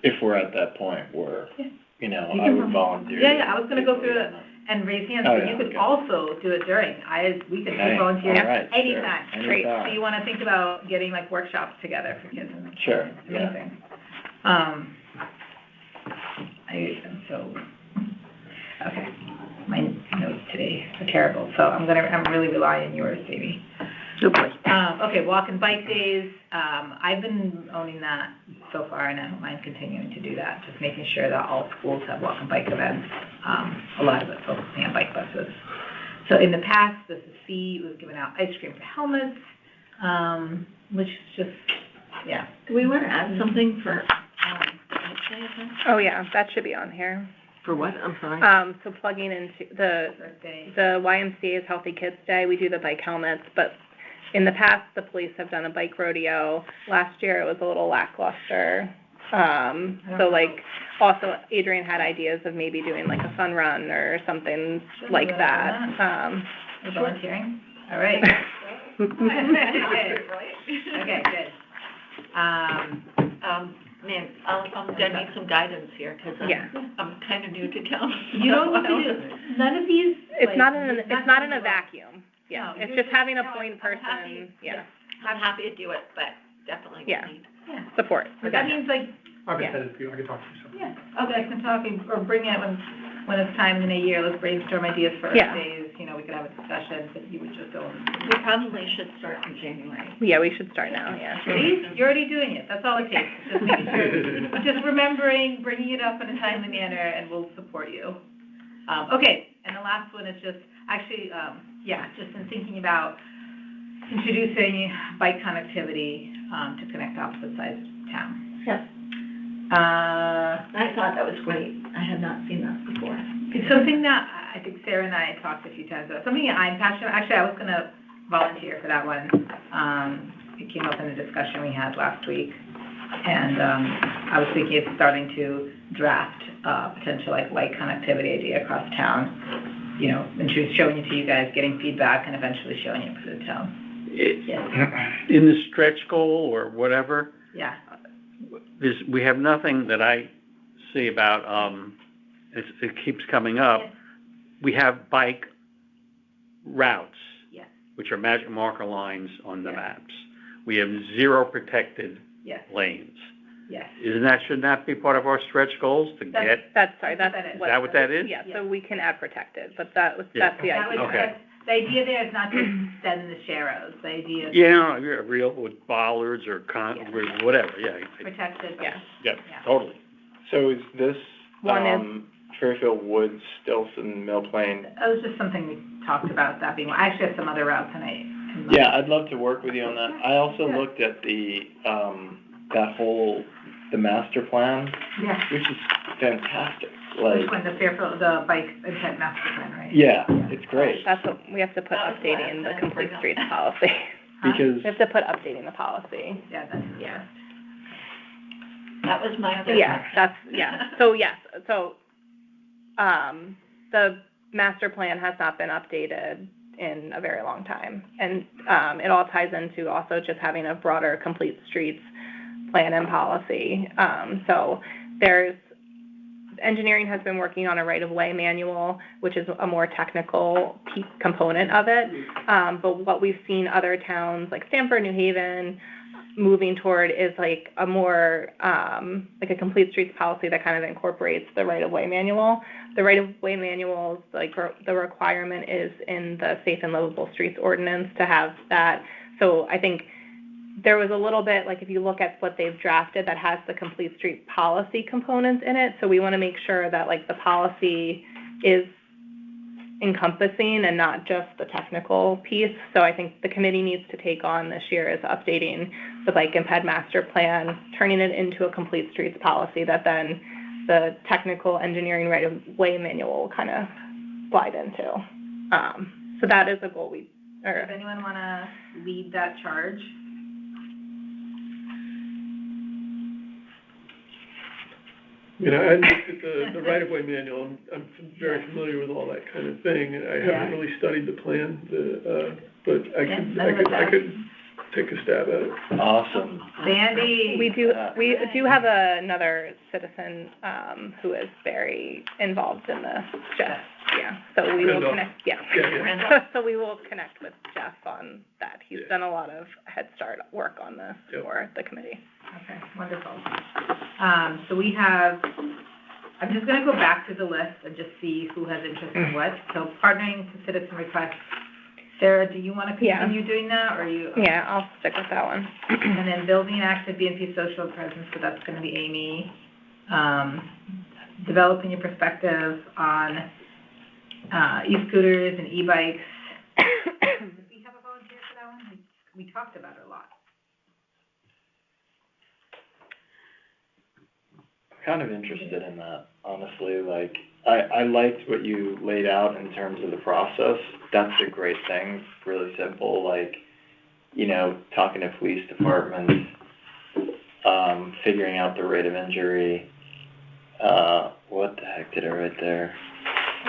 if we're at that point where, You I would volunteer. Yeah, I was gonna go through it and raise hands, but you could also do it during. We could Okay. volunteer All right, sure. anytime. Great. So you wanna think about getting like workshops together for kids and. Sure, yeah. Amazing. Okay, my notes today are terrible, so I'm really relying on yours, baby. Okay, walk and bike days, I've been owning that so far, and I don't mind continuing to do that, just making sure that all schools have walk and bike events, a lot of it focusing on bike buses. So in the past, the C was giving out ice cream for helmets, which is just, do we want to add something for, the bike day event? Oh, yeah, that should be on here. For what? I'm sorry. So plugging into the birthday. YMCA's Healthy Kids Day, we do the bike helmets, but in the past, the police have done a bike rodeo. Last year, it was a little lackluster. So like, also Adrian had ideas of maybe doing like a fun run or something like that. You're volunteering? All right. Okay, good. Man, I'm gonna need some guidance here, because I'm kind of new to town. You don't need to do, none of these. It's like, not in a row. vacuum. Yeah, No, it's you're just having a no, point I'm person, happy. I'm happy to do it, but definitely Yeah. need. support. But that means like, I've been headed to you, I can talk to you sometime. okay, I can talk, or bring it when it's time in a year, let's brainstorm ideas for Yeah. days, we could have a discussion, but you would just go. We probably should start in January. Yeah, we should start now, See, you're already doing it, that's all it takes, just making sure, just remembering, bringing it up in a timely manner, and we'll support you. Okay, and the last one is just, actually, just in thinking about introducing bike connectivity, to connect opposite sides of town. Yes. I thought that was great. I had not seen that before. It's something that I think Sarah and I talked a few times about, something I'm passionate, actually, I was gonna volunteer for that one. It came up in a discussion we had last week, and, I was thinking of starting to draft, potential like bike connectivity idea across town, and showing it to you guys, getting feedback, and eventually showing it to the town. In the stretch goal or whatever, Yeah, we have nothing that I see about, it keeps coming up. Yes. We have bike routes, yes, which are magic marker lines on the Yeah. maps. We have 0 protected yes, lanes. yes. Shouldn't that be part of our stretch goals to That's- get? That's That's what that is. Is that what that is? Yeah, so we can add protected, but that's the Yeah. idea. Okay. The idea there is not to extend the sharrows, the idea is Yeah, real with bollards or whatever, yeah. protected. Yeah. Yeah, totally. So is this, One is- Fairfield Woods, Stilson, Mill Plain? That was just something we talked about, that being, I actually have some other route tonight. Yeah, I'd love to work with you on that. I also Yeah. looked at the, the master plan, Yeah. which is fantastic, Which like, one, the Fairfield, the bike and pet master plan, right? yeah, it's great, That's what, we have to put That was what I updating was the gonna complete bring up. streets policy. Huh? because, We have to put updating the policy. Yeah, that's, Yeah. That was my other. Yeah, that's, yeah, so yes, so, the master plan has not been updated in a very long time. And, it all ties into also just having a broader complete streets plan and policy. So engineering has been working on a right-of-way manual, which is a more technical component of it. But what we've seen other towns like Stamford, New Haven, moving toward is like a more, like a complete streets policy that kind of incorporates the right-of-way manual. The right-of-way manuals, like the requirement is in the Safe and Livable Streets Ordinance to have that. So I think there was a little bit, like if you look at what they've drafted, that has the complete street policy components in it. So we want to make sure that like the policy is encompassing and not just the technical piece. So I think the committee needs to take on this year is updating the bike and ped master plan, turning it into a complete streets policy that then the technical engineering right-of-way manual will kind of slide into. So that is a goal does anyone want to lead that charge? You know, I looked at the right-of-way manual, I'm very familiar with all that kind of thing, and I haven't really studied the plan, but I could take a stab at it. awesome. Sandy? We do have another citizen, who is very involved in this, Jeff, yeah, so we will Randolph. connect, yeah. Yeah. So we will connect with Jeff on that, he's Yeah. done a lot of Head Start work on this Yep. for the committee. Okay, wonderful. So we have, I'm just gonna go back to the list and just see who has interest in what. So partnering to citizen requests. Sarah, do you wanna Yeah. continue doing that, or you? Yeah, I'll stick with that one. And then building active BNP social presence, so that's gonna be Amy. Developing your perspective on, e-scooters and e-bikes. Did we have a volunteer for that one? We talked about it a lot. Kind of interested in that, honestly, like, I liked what you laid out in terms of the process, that's a great thing, really simple, like, you know, talking to police departments, figuring out the rate of injury, what the heck did I write there?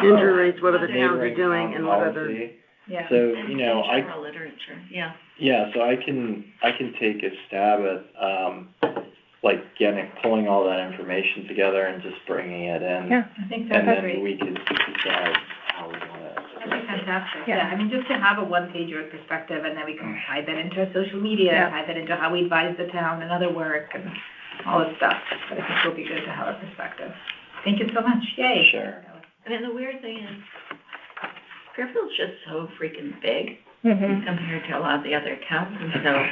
Injury rates, what other towns are Neighboring doing, and what other, policy. Yeah. So, you know, General literature, yeah. Yeah, so I can take a stab at, like pulling all that information together and just bringing it in. Yeah, I think And that's then great. we could decide how we wanna. That'd be fantastic, Yeah. yeah, I mean, just to have a one-pager perspective, and then we can tie that into our social media, Yeah. tie that into how we advise the town and other work, and all that stuff, but I think it'll be good to have a perspective. Thank you so much, yay. Sure. I mean, the weird thing is, Fairfield's just so freaking big mhm, compared to a lot of the other towns, and so,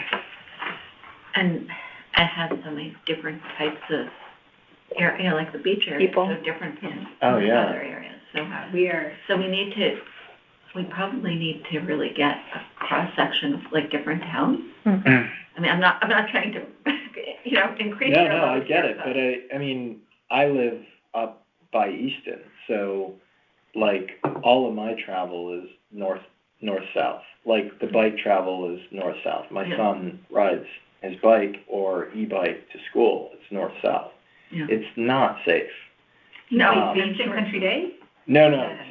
and it has so many different types of area, like the beach area is People. so different from Oh, most yeah. other areas, so. We are, So we probably need to really get a cross-section of like different towns. mhm. I mean, I'm not trying to, increase No, your no, I load get here, it, but I mean, I live up by Easton, so, like, all of my travel is north-south. Like, the bike travel is north-south. My Yeah. son rides his bike or e-bike to school, it's north-south. Yeah. It's not safe. no, Ancient Country Day? No, Yeah, not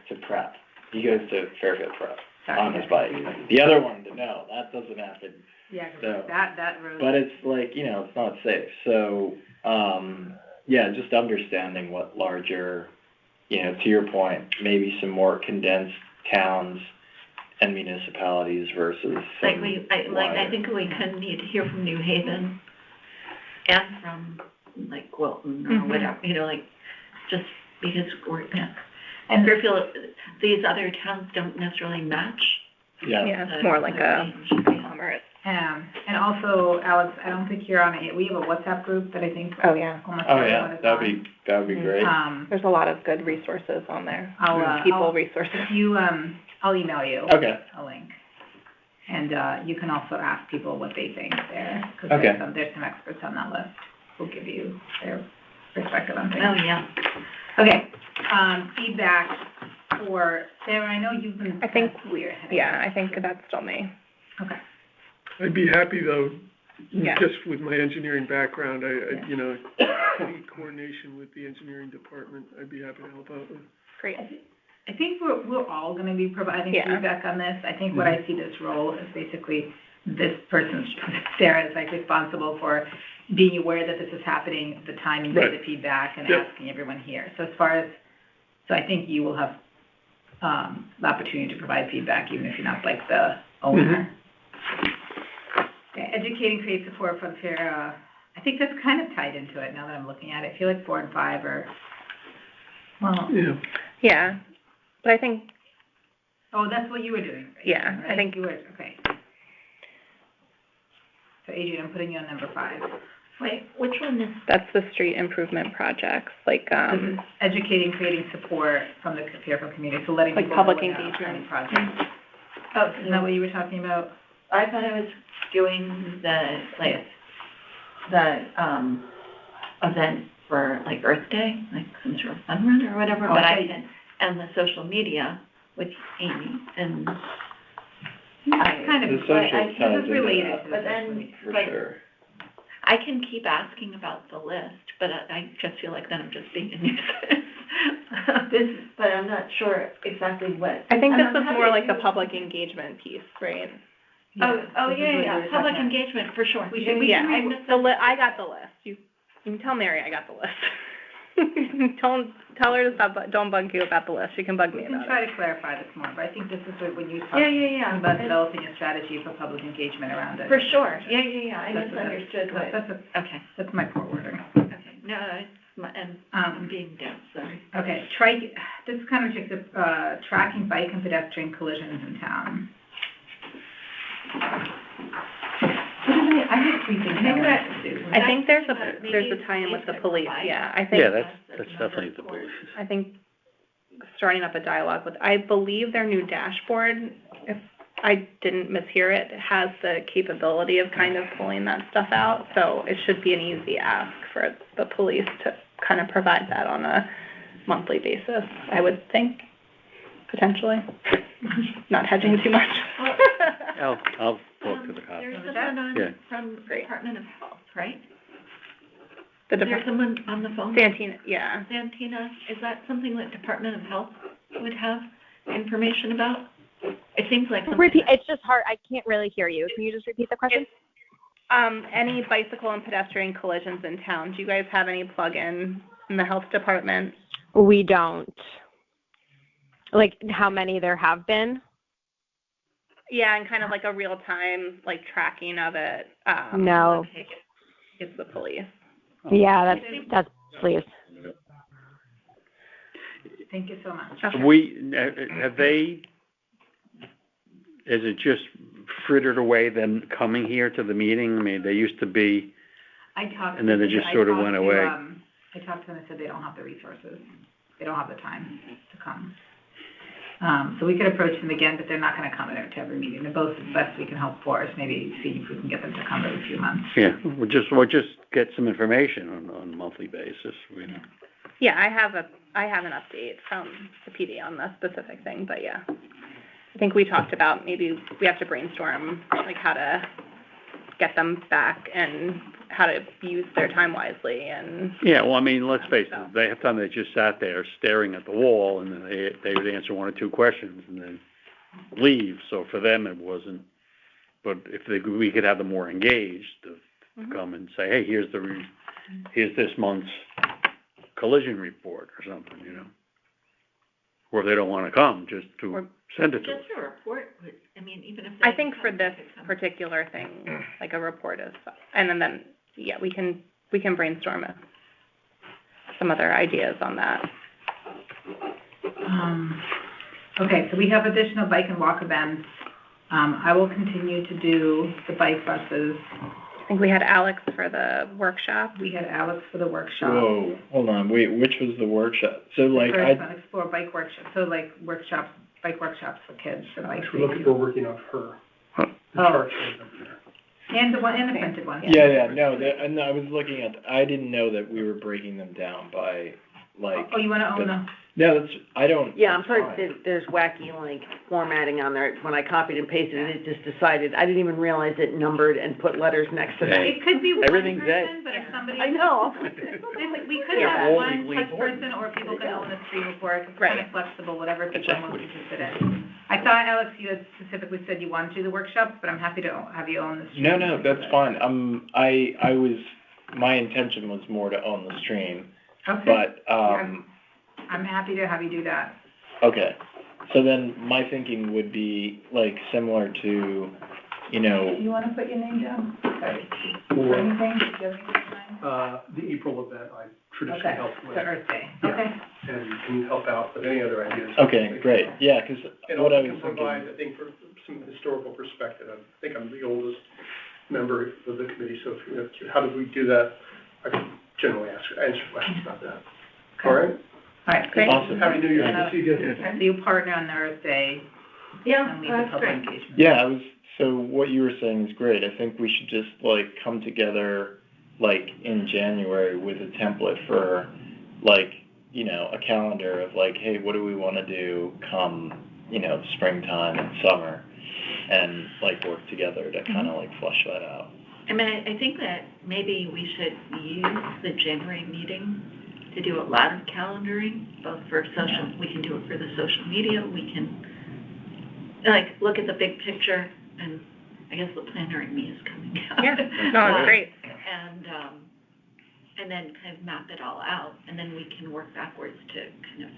to prep. He goes to Fairfield Prep Sorry, on his I bike. confused. The other one, no, that doesn't happen. Yeah, 'cause So- that road. But it's like, you know, it's not safe. So, yeah, just understanding what larger, you know, to your point, maybe some more condensed towns and municipalities versus I some think we kind of need to hear from New Haven and from like Wilton or Mhm. whatever, like, just because And Fairfield, these other towns don't necessarily match. Yeah, it's more like a conglomerate. And also, Alex, I don't think you're on it yet. We have a WhatsApp group that I think Oh, yeah. almost Oh, everyone yeah, is that'd on. be great. There's a lot of good resources on there. I'll resources. if you, I'll email you Okay. a link. And, you can also ask people what they think there, because Okay. there's some experts on that list who'll give you their perspective on things. Oh, yeah. Okay, feedback for Sarah, I know you've been. I think, weird. I think that's still me. Okay. I'd be happy though, Yeah. just with my engineering background, Yeah. you know, any coordination with the engineering department, I'd be happy to help out with. Great. I think we're all gonna be providing Yeah. feedback on this. I think what I see this role is basically this person's, Sarah is like responsible for being aware that this is happening, the timing of Right. the feedback and Yep. asking everyone here. So so I think you will have, the opportunity to provide feedback even if you're not like the owner. Okay, educating, create support for the fair, I think that's kind of tied into it now that I'm looking at it. I feel like 4 and 5 are, well, Yeah. Yeah, but I think, oh, that's what you were doing, right? Yeah, I Right? think- You were, okay. So Adrian, I'm putting you on number 5. Wait, which one is, that's the street improvement projects, like, This is educating, creating support from the Fairfield community, so letting Like people know public about engagement. any projects. Oh, isn't that what you were talking about? I thought I was doing the, like, the, event for, like, Earth Day, like some sort of fun run or whatever, but I Okay. can, and the social media with Amy, and Kind of, The but social this ties is into related that. to the But social then- media. For but- sure. I can keep asking about the list, but I just feel like then I'm just being a nuisance. But I'm not sure exactly what. I think and this I'm was happy more like the to- public engagement piece, right? Oh, this is yeah, what yeah, we yeah, were public talking about. engagement, for sure. We should Yeah, I read- missed I got the list. You can tell Mary I got the list. Don't tell her to stop, don't bug you about the list. She can bug We me can about try it. to clarify this more, but I think this is what, when you talk Yeah. about And- developing a strategy for public engagement around it. For sure, yeah, I That's- misunderstood what, okay, That's my poor wording. okay, no, it's my, and I'm being dense, sorry. Okay, this is kind of just, tracking bike and pedestrian collisions in town. I have 3 things I wanted to do. I think there's Maybe a tie-in with the police, yeah. I Yeah, think, that's definitely the police. I think starting up a dialogue with, I believe their new dashboard, if I didn't mishear it, has the capability of kind of pulling that stuff out. So it should be an easy ask for the police to kind of provide that on a monthly basis, I would think, potentially. Not hedging too much. I'll talk to the cops. There's Remember someone Yeah. on, from Great. Department of Health, right? The There's someone on the phone? Santina, yeah. Santina, is that something that Department of Health would have information about? It seems like something. Repeat, it's just hard, I can't really hear you. Can you just repeat the question? Any bicycle and pedestrian collisions in town, do you guys have any plug-in in the health department? We don't. Like, how many there have been? Yeah, and kind of like a real-time, like, tracking of it. No. It's the police. Yeah, that's, please. Thank you so much. Have they, is it just frittered away them coming here to the meeting? I mean, they used to be, and then it just sort of went away. I talked to them and said they don't have the resources. They don't have the time to come. So we could approach them again, but they're not gonna come to every meeting. The best we can hope for is maybe see if we can get them to come every few months. Yeah, we'll just get some information on a monthly basis, you know. Yeah, I have an update from the PD on the specific thing, but yeah. I think we talked about maybe we have to brainstorm, like, how to get them back and how to use their time wisely and. Yeah, well, I mean, let's face it, they have time they just sat there staring at the wall, and then they would answer 1 or 2 questions and then leave. So for them, it wasn't, but if we could have them more engaged to come and say, hey, here's this month's collision report or something, you know. Or if they don't wanna come, just to send it to us. Just a report, I mean, even if. I think for this particular thing, like a report is, and then, yeah, we can brainstorm some other ideas on that. Okay, so we have additional bike and walk events. I will continue to do the bike buses. I think we had Alex for the workshop. We had Alex for the workshop. Whoa, hold on, wait, which was the workshop? So like, First one, explore bike workshop, so like workshops, bike workshops for kids, for bike We're looking safety. for working off her. The chart shows up there. And the one, and the printed one. Yeah, no, and I was looking at, I didn't know that we were breaking them down by, like. Oh, you wanna own them? No, that's, I don't. Yeah, I'm that's sorry, fine. there's wacky, like, formatting on there. When I copied and pasted it, it just decided, I didn't even realize it numbered and put letters next to it. It could be one Everything's person, but if somebody. I know. We could Yeah, have all one equally touch important. person, or people can own the screen report, it's Right. kind of flexible, whatever It's people are most equity. interested in. I thought, Alex, you had specifically said you wanted to do the workshops, but I'm happy to have you own the stream. No, that's fine. I was, my intention was more to own the stream, Okay, but, I'm happy to have you do that. okay. So then my thinking would be like similar to, you know, Do you wanna put your name down? Sorry, for For, anything, do you have anything in mind? the April event, I traditionally Okay, help so with, Earth Day, Yeah. okay. and can help out with any other ideas. okay, great, yeah, 'cause And what I also was can provide, thinking, I think, for some historical perspective, I think I'm the oldest member of the committee, so if you know, how did we do that? I can generally answer questions about that. All right? All right, great. Awesome. Happy New Year, And, good to see you again. So you partner on the Earth Day, and lead the public engagement. yeah, so what you were saying is great. I think we should just like come together like in January with a template for like, you know, a calendar of like, hey, what do we wanna do come, you know, springtime and summer? And like work together to kinda like flush that out. I mean, I think that maybe we should use the January meeting to do a lot of calendaring, both for social, we can do it for the social media, we can, like, look at the big picture, and I guess the planner in me is coming out. Yeah, no, it's great. And then kind of map it all out, and then we can work backwards to kind of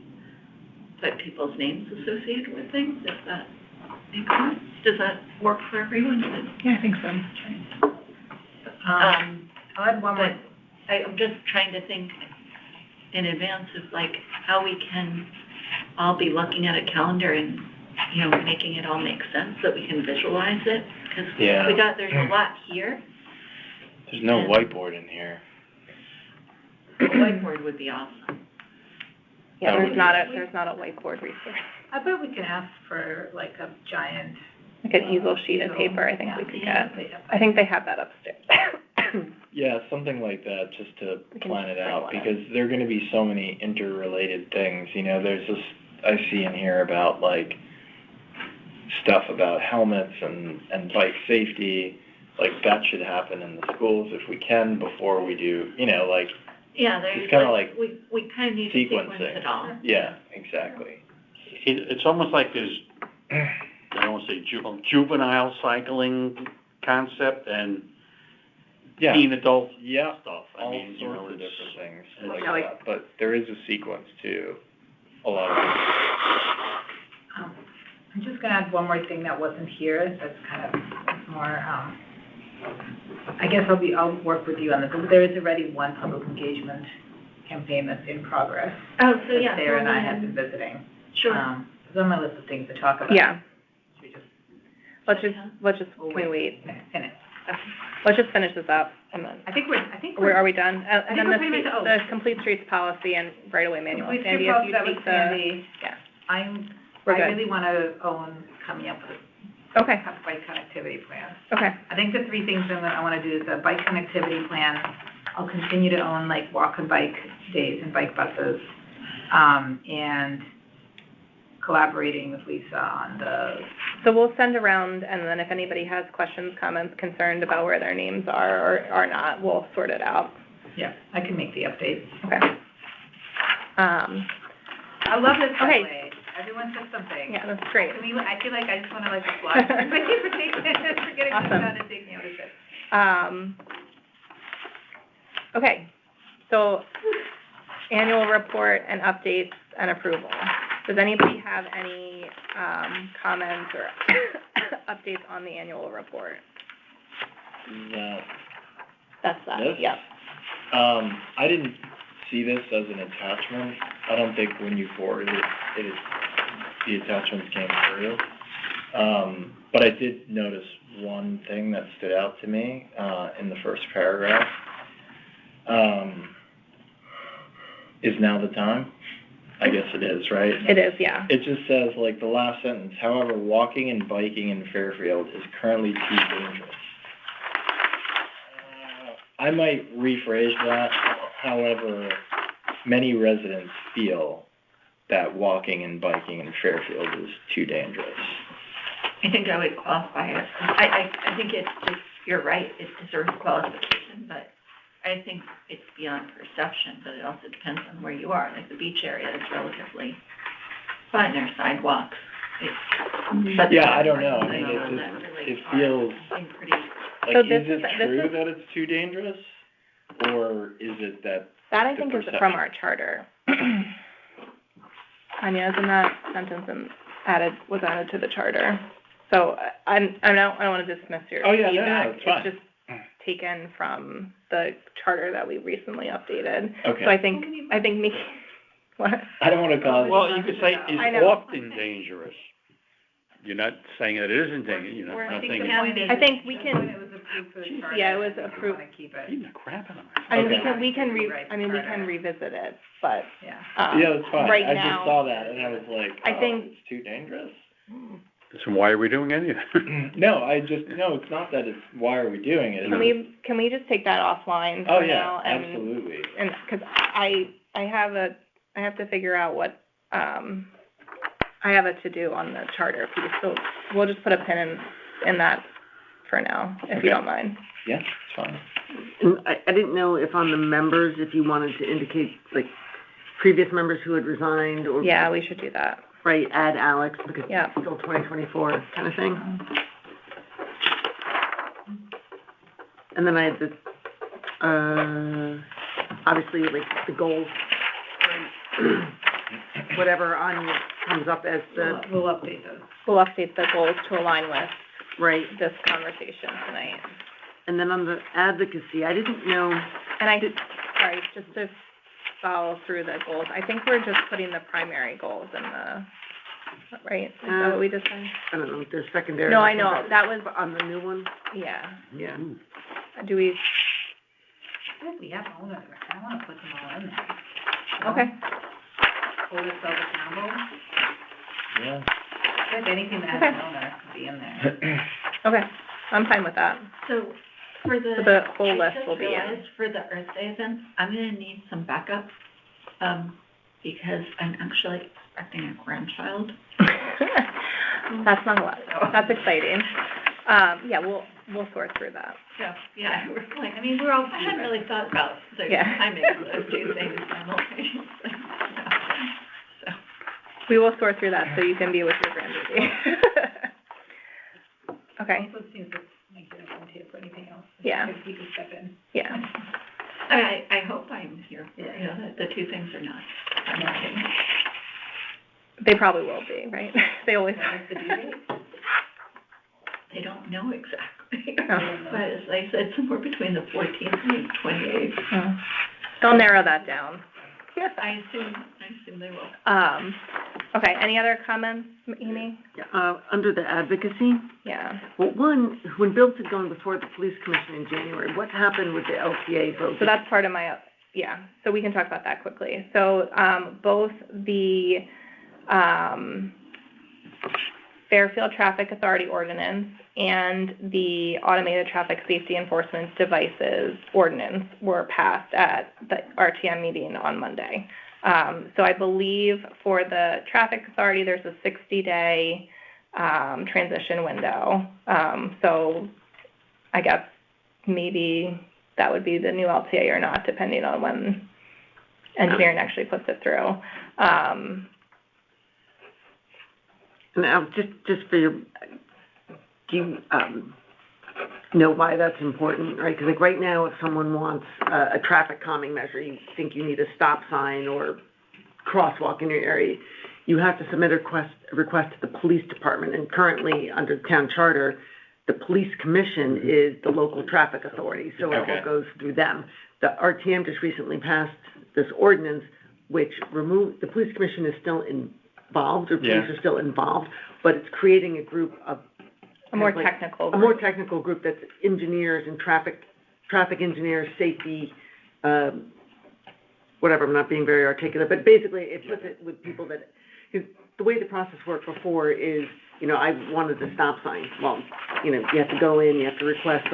put people's names associated with things, if that makes sense. Does that work for everyone? Yeah, I think so. I'll add one more. But I'm just trying to think in advance of like how we can all be looking at a calendar and, you know, making it all make sense so that we can visualize it. Cause Yeah. there's a lot here. There's no whiteboard in here. A whiteboard would be awesome. Yeah, That there's would not a whiteboard resource. I bet we can ask for like a giant. Like an easel sheet of paper, I think we could get. I think they have that upstairs. Yeah, something like that, just to We can plan it bring out, one in. because there are gonna be so many interrelated things, you know, there's this, I see in here about like stuff about helmets and bike safety, like that should happen in the schools if we can before we do, you know, like, Yeah, there's It's kinda like we kind of need to sequence sequencing. it all. yeah, exactly. It's almost like there's, I don't wanna say juvenile cycling concept and Yeah, teen adult yeah, stuff. I all mean, you know, sorts of it's- different things it's- like Yeah, like- that, but there is a sequence to a lot of it. I'm just gonna add one more thing that wasn't here, that's kind of more, I guess I'll work with you on this, but there is already one public engagement campaign that's in progress. Oh, so That yeah. Sarah and I well, have been visiting. Sure. It's on my list of things to talk about. Yeah, Should we just, can we wait? finish? Let's just finish this up and then, I think we're. are we done? And think then we're the, pretty much- the complete streets policy and right-of-way manual. Complete Sandy, street if policy, you that was take the, Sandy. yeah, I we're good. really wanna own coming up with Okay, a bike connectivity plan. okay, I think the three things I wanna do is a bike connectivity plan. I'll continue to own like walk and bike days and bike buses, and collaborating with Lisa on the, so we'll send around, and then if anybody has questions, comments, concerned about where their names are or are not, we'll sort it out. yeah, I can make the updates. Okay. I love this, by Okay. the way. Everyone says something. Yeah, that's great. I mean, I feel like I just wanna like applaud everybody for taking, for getting this Awesome. done and taking ownership. Okay, so annual report and updates and approval. Does anybody have any, comments or updates on the annual report? That's that, This? yep. I didn't see this as an attachment, I don't think when you forwarded it the attachments came through. But I did notice one thing that stood out to me, in the first paragraph. Is now the time? I guess it is, right? It is, yeah. It just says, like, the last sentence, however, walking and biking in Fairfield is currently too dangerous. I might rephrase that, however, many residents feel that walking and biking in Fairfield is too dangerous. I think I would qualify it. I think it's just, you're right, it deserves qualification, but I think it's beyond perception, but it also depends on where you are. Like the beach area is relatively fine, there are sidewalks. But yeah, I don't know. I mean, it feels like, So is it true that it's too dangerous, or is it that? That I think is from our charter. Anya, isn't that sentence was added to the charter? So I don't want to dismiss your feedback. No, it's fine. It's just taken from the charter that we recently updated. Okay. So I think me, what? I don't want to cause. Well, you could say I is know. often dangerous. You're not saying that it isn't dangerous, you're not saying. I think we can. It was approved for the charter. Yeah, it was we approved. want to keep it. Beating the crap out of I mean, Okay. we can Charter. revisit it, but, Yeah. Yeah, that's fine. right I now, just saw that and I was like, I think- it's too dangerous. So why are we doing anything? No, it's not that it's, why are we doing it? can we just take that offline Oh, for yeah, now? absolutely. And, cause I have to figure out what, I have a to-do on the charter piece, so we'll just put a pin in that for now, if you Okay. don't mind. Yeah, it's fine. And I didn't know if on the members, if you wanted to indicate, like, previous members who had resigned, or. Yeah, we should do that. Right, add Alex, because Yeah. it's still 2024 kind of thing. And then I had the, obviously, like, the goals, whatever on comes up as the, We'll update those. We'll update the goals to align with right. this conversation tonight. And then on the advocacy, I didn't know, And sorry, just to follow through the goals, I think we're just putting the primary goals in the, right? Is that what we decided? I don't know, if there's secondary. No, I know, that was, On the new one? yeah. Yeah. Do we, I think we have all of it. I want to put them all in there. okay, Hold ourselves accountable. Yeah. If anything that has an owner be in there. okay, I'm fine with that. So for So the whole list I will be in. just realized for the Earth Day event, I'm gonna need some backup, because I'm actually expecting a grandchild. That's not a lot, that's exciting. Yeah, we'll sort through that. So, yeah, we're like, I hadn't really thought about the Yeah. timing of those two things simultaneously. So, We will sort through that so you can be with your grandbaby. Okay, Also seems to make it volunteer for anything else. Yeah. If he can step in. yeah. I hope I'm here, you know, the two things are not simultaneous. They probably will be, right? They always are. They don't know exactly. Oh. But as I said, somewhere between the 14th and the 28th. Oh. They'll narrow that down. I assume they will. Okay, any other comments, Amy? Under the advocacy, Yeah. well, one, when bills had gone before the police commission in January, what happened with the LTA vote? So that's part of my, yeah, so we can talk about that quickly. So, both the, Fairfield Traffic Authority Ordinance and the Automated Traffic Safety Enforcement Devices Ordinance were passed at the RTM meeting on Monday. So I believe for the Traffic Authority, there's a 60-day, transition window. So I guess maybe that would be the new LTA or not, depending on when engineering actually puts it through. Now, just for your, do you, know why that's important, right? Because like right now, if someone wants a traffic calming measure, you think you need a stop sign or crosswalk in your area, you have to submit a request to the police department. And currently, under town charter, the police commission is the local traffic authority, so it all goes through them. The RTM just recently passed this ordinance, which removed, the police commission is still involved, or police Yeah. are still involved, but it's creating a group of. A more kind of technical A more group. technical group that's engineers and traffic engineers, safety, whatever, I'm not being very articulate, but basically it puts it with people that, 'cause the way the process worked before is, you know, I wanted a stop sign. Well, you know, you have to go in, you have to request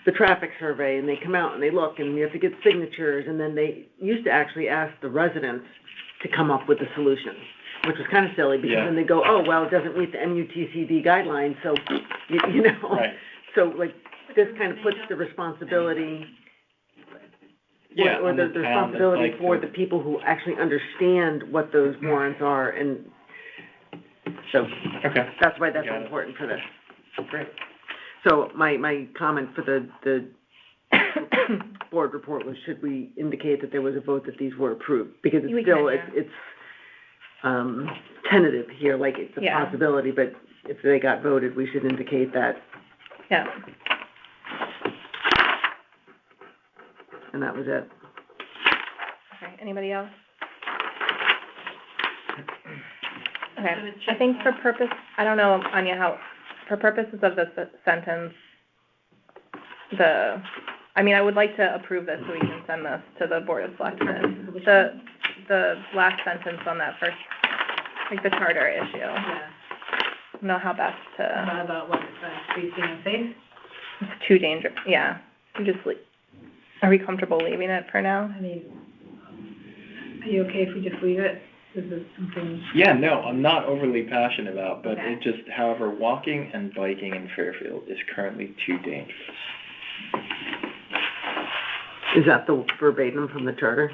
the traffic survey, and they come out and they look, and you have to get signatures, and then they used to actually ask the residents to come up with a solution, which was kind of silly, because Yeah. then they go, oh, well, it doesn't meet the MUTCD guidelines, so, you know. Right. So, like, this kind of puts the responsibility, Yeah, or on the the town, responsibility it's like for the- the people who actually understand what those warrants are, and so, Okay. that's why that's Got it. important for this. Great. So my comment for the board report was, should we indicate that there was a vote that these were approved? Because We it's still, can, yeah. it's tentative here, like it's a Yeah. possibility, but if they got voted, we should indicate that, Yeah. and that was it. Okay, anybody else? Okay, I think for purpose, I don't know, Anya, how, for purposes of this sentence, I mean, I would like to approve this so we can send this to the Board of Selectmen. The last sentence on that first, like the charter issue, Yeah, know how best to, about what, streets being unsafe? it's too dangerous, yeah. We just, are we comfortable leaving it for now? I mean, are you okay if we just leave it? Is it something? Yeah, no, I'm not overly passionate about, but Okay. it just, however, walking and biking in Fairfield is currently too dangerous. Is that the verbatim from the charter?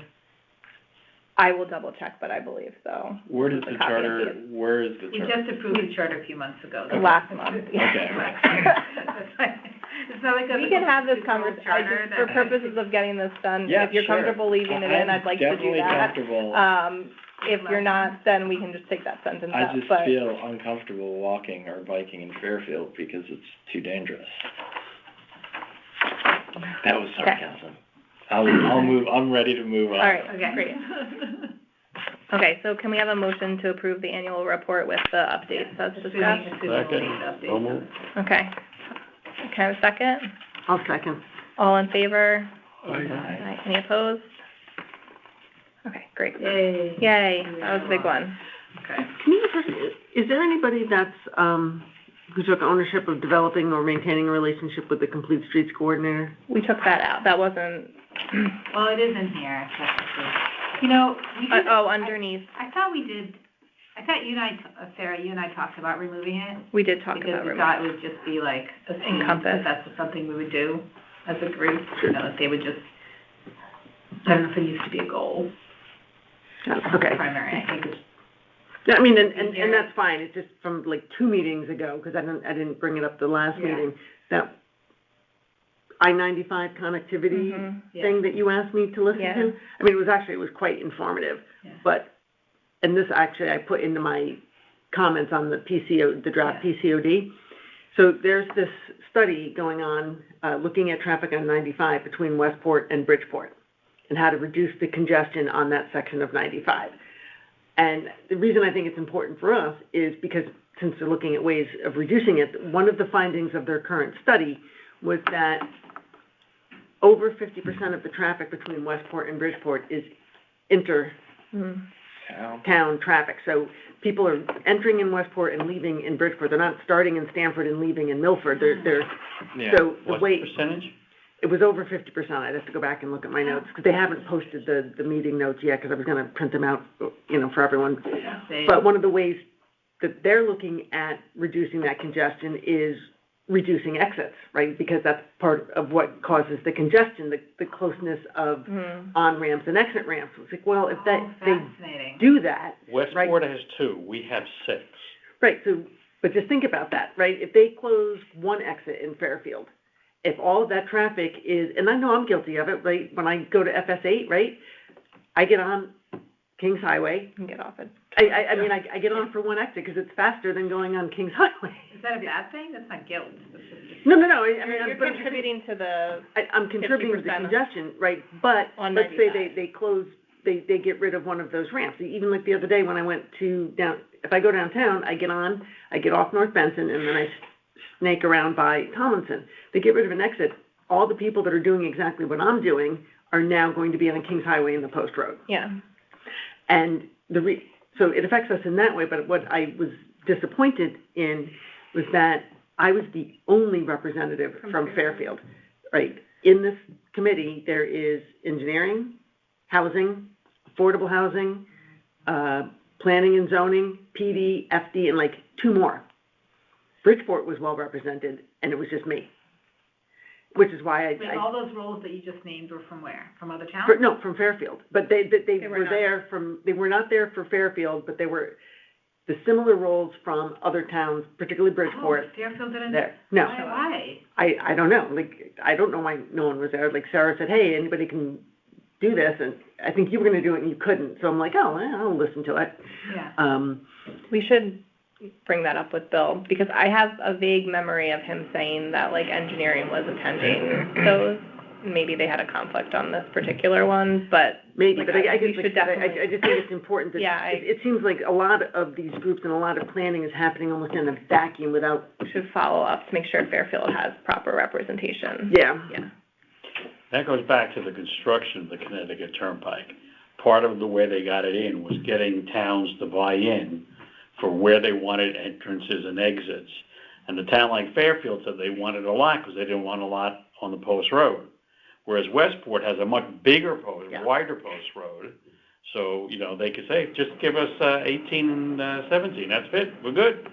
I will double check, but I believe so. Where does It's a the copy of charter, the- where is the We charter? just approved the charter a few months ago. Last month. Okay. That's fine. It's not like a. We can have this conversation. conversation, for purposes of getting this done, Yeah, if you're sure. comfortable leaving it in, I'd like to do I'm definitely that. comfortable. If you're not, then we can just take that sentence I out, just but, feel uncomfortable walking or biking in Fairfield because it's too dangerous. That was Okay. sarcasm. I'll move, I'm ready to move on. all right, Okay. great. Okay, so can we have a motion to approve the annual report with the updates as discussed? Second. Okay. Can I have a second? I'll second. All in favor? I, Aye. Any opposed? Okay, great. Yay. Yay, that was a big one. Okay. Can you just, is there anybody that's, who took ownership of developing or maintaining a relationship with the Complete Streets Coordinator? We took that out, that wasn't, Well, it is in here, technically. You know, we did. underneath, I thought we did, I thought you and I, Sarah, you and I talked about removing it. we did talk Because about we removal. thought it would just be like, assumed Encompass. that that's something we would do as a group, you know, that they would just, I don't know if it used to be a goal, Okay. primary, I think it's, Yeah, I mean, Easier. and that's fine, it's just from like 2 meetings ago, because I didn't bring it up the last Yeah. meeting, that I-95 connectivity Mhm. thing that you asked me to listen Yeah. to. I mean, it was quite informative, Yeah. but, and this actually I put into my comments on the the draft Yeah. PCOD. So there's this study going on, looking at traffic on 95 between Westport and Bridgeport, and how to reduce the congestion on that section of 95. And the reason I think it's important for us is because since they're looking at ways of reducing it, one of the findings of their current study was that over 50% of the traffic between Westport and Bridgeport is Mhm. inter-town traffic. So people are entering in Westport and leaving in Bridgeport. They're not starting in Stamford and leaving in Milford. They're Yeah. so the What's the way, percentage? it was over 50%. I'd have to go back and look at my notes, because they haven't posted the meeting notes yet, because I was gonna print them out, you know, for everyone. they, But one of the ways that they're looking at reducing that congestion is reducing exits, right? Because that's part of what causes the congestion, the closeness of Mhm. on-ramps and exit ramps. It's like, well, if they fascinating. do that, Westport has 2, we have 6. right, so, but just think about that, right? If they close one exit in Fairfield, if all of that traffic is, and I know I'm guilty of it, right? When I go to FS8, right? I get on Kings Highway. Can get off it. I mean, I get on for one exit because it's faster than going on Kings Highway. Is that a bad thing? That's not guilt. That's just- No, I mean, You're but I'm contributing to the, I'm contributing to the 50% congestion, right? But on let's say 95. they close they get rid of one of those ramps. Even like the other day when I went if I go downtown, I get off North Benson, and then I snake around by Tomlinson. They get rid of an exit. All the people that are doing exactly what I'm doing are now going to be on Kings Highway in the Post Road. Yeah. And so it affects us in that way, but what I was disappointed in was that I was the only representative from Fairfield, right? In this committee, there is engineering, housing, affordable housing, planning and zoning, PD, FD, and like 2 more. Bridgeport was well represented, and it was just me. Which is why all those roles that you just named were from where? From other towns? From Fairfield. But they were not there for Fairfield, but they were the similar roles from other towns, particularly Bridgeport. Oh, Fairfield didn't? There. No. Why? I don't know. Like, I don't know why no one was there. Like, Sarah said, hey, anybody can do this, and I think you were going to do it and you couldn't. So I'm like, oh, I'll listen to it. Yeah. We should bring that up with Bill, because I have a vague memory of him saying that like engineering was attending those. Maybe they had a conflict on this particular one, but maybe. Like, but I we should definitely. I just think it's important that it seems like a lot of these groups and a lot of planning is happening almost in a vacuum without. We should follow up to make sure Fairfield has proper representation. Yeah. Yeah. That goes back to the construction of the Connecticut Turnpike. Part of the way they got it in was getting towns to buy in for where they wanted entrances and exits. And the town like Fairfield said they wanted a lot because they didn't want a lot on the Post Road. Whereas Westport has a much bigger post, wider Post Road. So, they could say, just give us 18 and 17, that's it, we're good.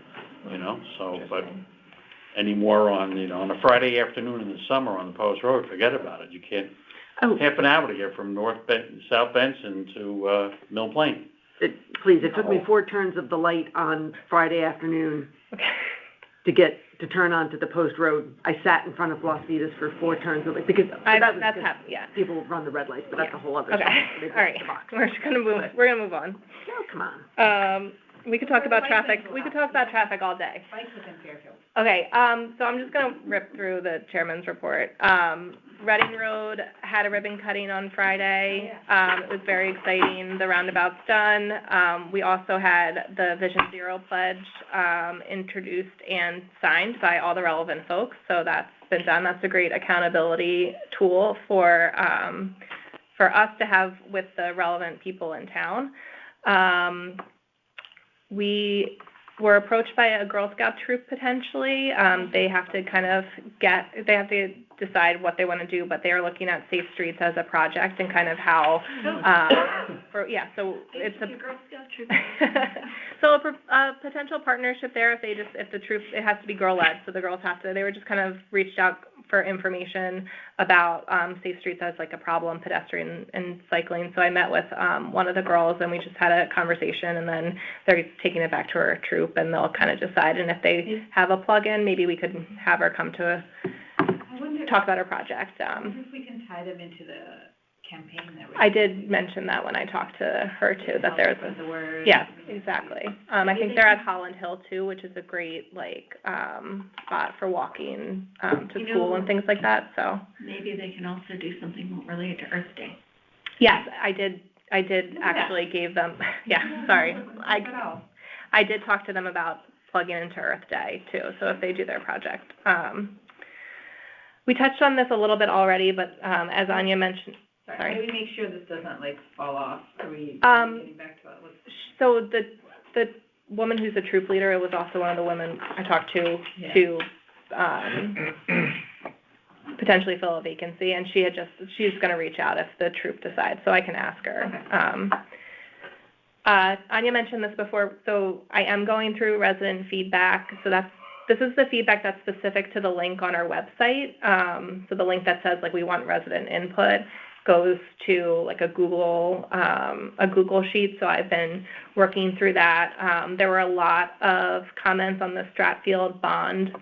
But any more on a Friday afternoon in the summer on the Post Road, forget about it. You can't, half an hour to get from South Benson to Mill Plain. It took me 4 turns of the light on Friday afternoon to turn onto the Post Road. I sat in front of Las Vegas for 4 turns of light because people run the red lights, but that's a whole other story. Okay, all right. We're gonna move on. Oh, come on. We could talk about traffic. We could talk about traffic all day. Bikes within Fairfield. Okay, so I'm just gonna rip through the chairman's report. Reading Road had a ribbon cutting on Friday. It was very exciting. The roundabout's done. We also had the Vision Zero pledge introduced and signed by all the relevant folks. So that's been done. That's a great accountability tool for us to have with the relevant people in town. We were approached by a Girl Scout troop potentially. They have to decide what they want to do, but they are looking at Safe Streets as a project and kind of how, so it's a Girl Scout troop. So a potential partnership there if the troop, it has to be girl-led, so the girls they were just kind of reached out for information about Safe Streets as like a problem, pedestrian and cycling. So I met with one of the girls and we just had a conversation, and then they're taking it back to her troop and they'll kind of decide. And if they have a plug-in, maybe we could have her come to talk about her project. I wonder if we can tie them into the campaign that I did mention that when I talked to her too, that there's exactly. I think they're at Holland Hill too, which is a great spot for walking to school and things like that. So maybe they can also do something related to Earth Day. Yes, I did actually gave them. Sorry, I did talk to them about plugging into Earth Day too. So if they do their project, we touched on this a little bit already, but as Anya mentioned. Sorry. How do we make sure this doesn't fall off? Are we getting back to it? So the woman who's a troop leader, it was also one of the women I talked to potentially fill a vacancy, and she's going to reach out if the troop decides, so I can ask her. Okay. Anya mentioned this before, so I am going through resident feedback. So this is the feedback that's specific to the link on our website. So the link that says we want resident input goes to a Google sheet. So I've been working through that. There were a lot of comments on the Stratfield and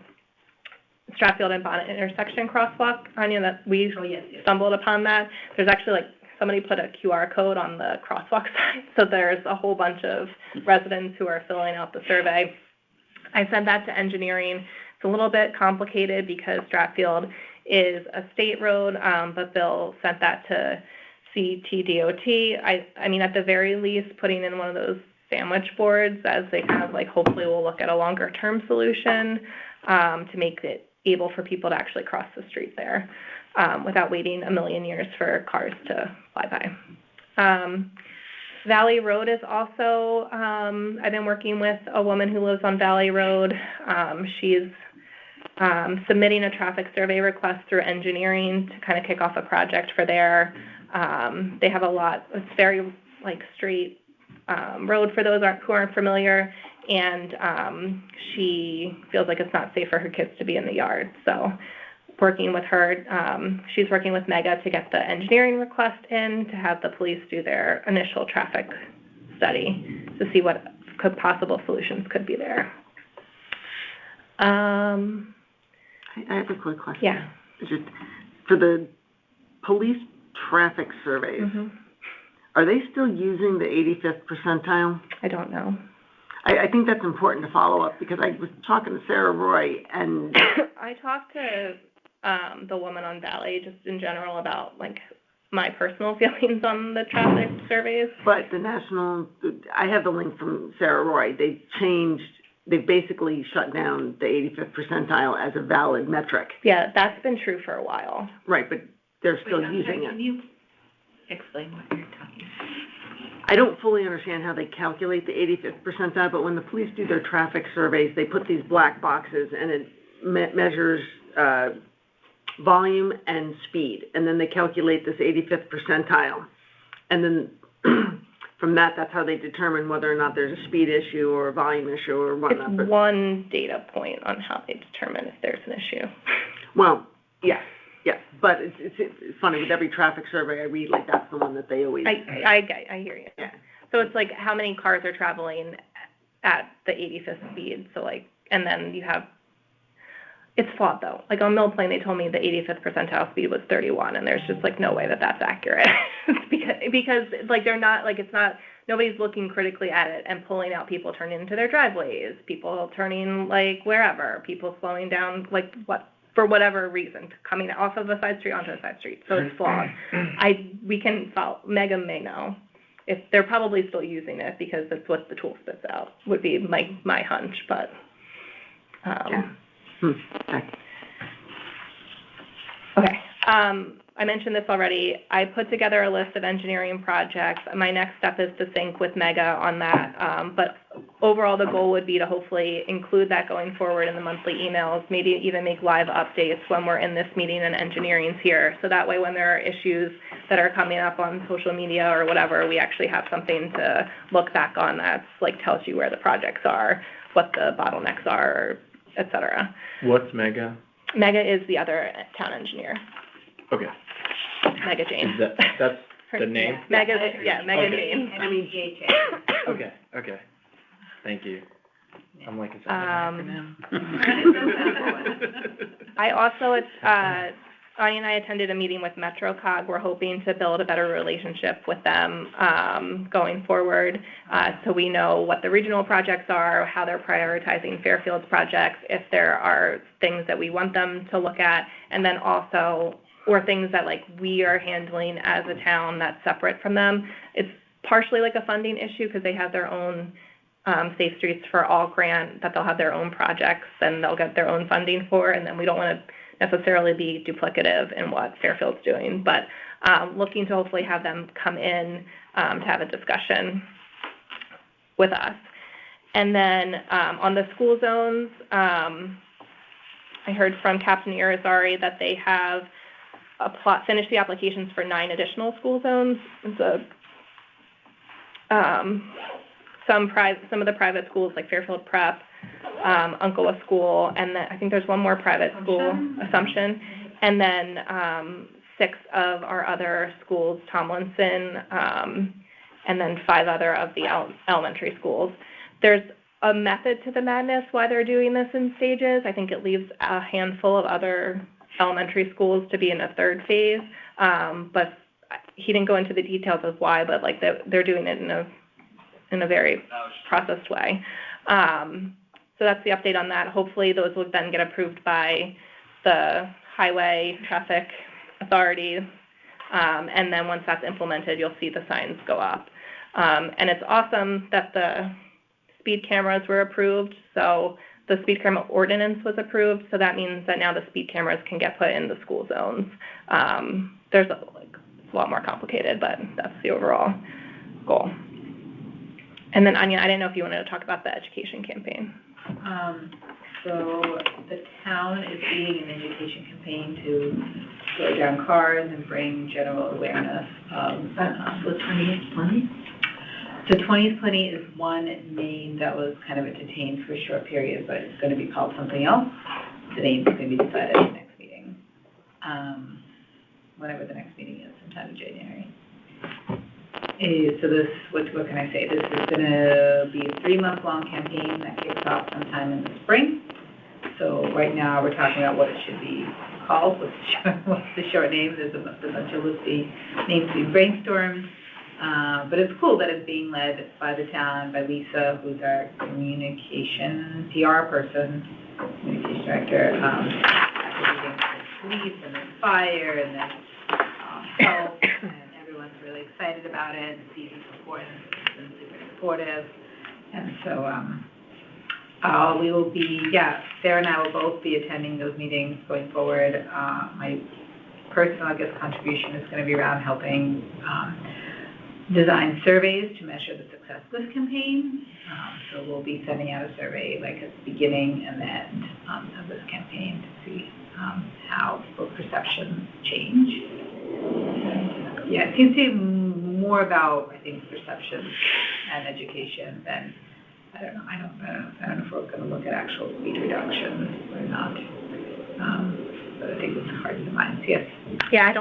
Bonnet intersection crosswalk, Anya, that we stumbled upon that. There's actually somebody put a QR code on the crosswalk side. So there's a whole bunch of residents who are filling out the survey. I sent that to engineering. It's a little bit complicated because Stratfield is a state road, but Bill sent that to CTDOT. I mean, at the very least, putting in one of those sandwich boards as they kind of like hopefully will look at a longer term solution to make it able for people to actually cross the street there without waiting a million years for cars to fly by. Valley Road is also, I've been working with a woman who lives on Valley Road. She's submitting a traffic survey request through engineering to kind of kick off a project for there. They have a lot, it's very like straight road for those who aren't familiar, and she feels like it's not safe for her kids to be in the yard. So working with her, she's working with Mega to get the engineering request in to have the police do their initial traffic study to see what possible solutions could be there. I have a quick question. Yeah. Just for the police traffic surveys, are they still using the 85th percentile? I don't know. I think that's important to follow up because I was talking to Sarah Roy and I talked to the woman on Valley just in general about like my personal feelings on the traffic surveys. But I have the link from Sarah Roy. They've basically shut down the 85th percentile as a valid metric. Yeah, that's been true for a while. Right, but they're still using it. Can you explain what you're talking about? I don't fully understand how they calculate the 85th percentile, but when the police do their traffic surveys, they put these black boxes and it measures volume and speed, and then they calculate this 85th percentile. And then from that, that's how they determine whether or not there's a speed issue or a volume issue or whatnot. It's one data point on how they determine if there's an issue. Well, yes, but it's funny, with every traffic survey I read, like, that's the one that they always... I hear you. Yeah. So it's like how many cars are traveling at the 85th speed, so like, and then you have, it's flawed though. Like on Mill Plain, they told me the 85th percentile speed was 31, and there's just like no way that that's accurate. because like they're not, like it's not, nobody's looking critically at it and pulling out people turning into their driveways, people turning like wherever, people slowing down like for whatever reason, coming off of a side street onto a side street. So it's flawed. We can follow, Mega may know. If they're probably still using it because that's what the tool spits out, would be my hunch, but okay. I mentioned this already. I put together a list of engineering projects. My next step is to sync with Mega on that. But overall, the goal would be to hopefully include that going forward in the monthly emails, maybe even make live updates when we're in this meeting and engineering's here. So that way, when there are issues that are coming up on social media or whatever, we actually have something to look back on that's like tells you where the projects are, what the bottlenecks are, et cetera. What's Mega? Mega is the other town engineer. Okay. Mega Jane. That's the name? Mega Okay. Jane. I mean, JJ. Okay. Thank you. I'm like, is that Um, I also, Anya and I attended a meeting with MetroCog. We're hoping to build a better relationship with them going forward, so we know what the regional projects are, how they're prioritizing Fairfield's projects, if there are things that we want them to look at, and then also, or things that like we are handling as a town that's separate from them. It's partially like a funding issue because they have their own Safe Streets for All grant that they'll have their own projects and they'll get their own funding for, and then we don't want to necessarily be duplicative in what Fairfield's doing, but looking to hopefully have them come in to have a discussion with us. And then on the school zones, I heard from Captain Irizarry that they have finished the applications for 9 additional school zones. It's some of the private schools like Fairfield Prep, Unclewa School, and then I think there's one more private school, Assumption, and then 6 of our other schools, Tomlinson, and then 5 other of the elementary schools. There's a method to the madness why they're doing this in stages. I think it leaves a handful of other elementary schools to be in a 3rd phase, but he didn't go into the details of why, but like they're doing it in a very processed way. So that's the update on that. Hopefully those will then get approved by the Highway Traffic Authority And then once that's implemented, you'll see the signs go up. And it's awesome that the speed cameras were approved. So the speed camera ordinance was approved. So that means that now the speed cameras can get put in the school zones. It's a lot more complicated, but that's the overall goal. And then Anya, I didn't know if you wanted to talk about the education campaign. So the town is leading an education campaign to slow down cars and bring general awareness of, So 20 is plenty? So 20 is plenty is one name that was kind of entertained for a short period, but it's going to be called something else. The name's going to be decided at the next meeting, whenever the next meeting is, sometime in January. So this, what can I say? This is going to be a 3-month-long campaign that kicks off sometime in the spring. So right now we're talking about what it should be called, what's the short name. There's a bunch of listy names to be brainstormed. But it's cool that it's being led by the town, by Lisa, who's our communication PR person, communication director, police and then fire and then health, and everyone's really excited about it and sees the support and it's been super supportive. And so we will be, Sarah and I will both be attending those meetings going forward. My personal, contribution is going to be around helping design surveys to measure the success of this campaign. So we'll be sending out a survey like at the beginning and the end of this campaign to see how people's perceptions change. It seems to be more about, I think, perception and education than, I don't know if we're going to look at actual speed reductions or not. But I think it's hearts and minds, yes. Yeah, I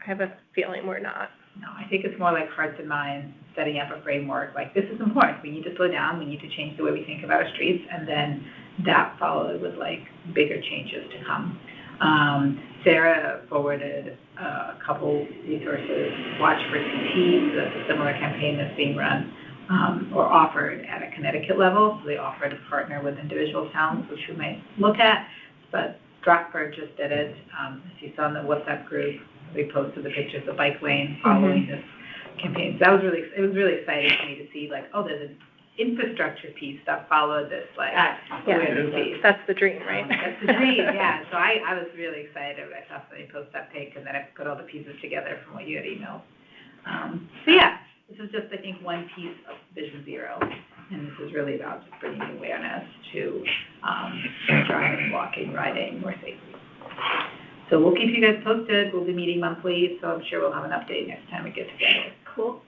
have a feeling we're not. No, I think it's more like hearts and minds, setting up a framework, like this is important, we need to slow down, we need to change the way we think about our streets, and then that followed with like bigger changes to come. Sarah forwarded a couple resources, Watch for CT, so that's a similar campaign that's being run or offered at a Connecticut level. So they offered to partner with individual towns, which we might look at, but Stratford just did it. As you saw in the WhatsApp group, we posted the pictures of bike lane following this campaign. So it was really exciting to me to see like, oh, there's an infrastructure piece that followed this awareness piece. That's the dream, right? That's the dream, yeah. So I was really excited when I saw somebody post that pic, and then I put all the pieces together from what you had emailed. This is just, I think, one piece of Vision Zero, and this is really about just bringing awareness to driving, walking, riding more safely. So we'll keep you guys posted. We'll be meeting monthly, so I'm sure we'll have an update next time we get together. Cool.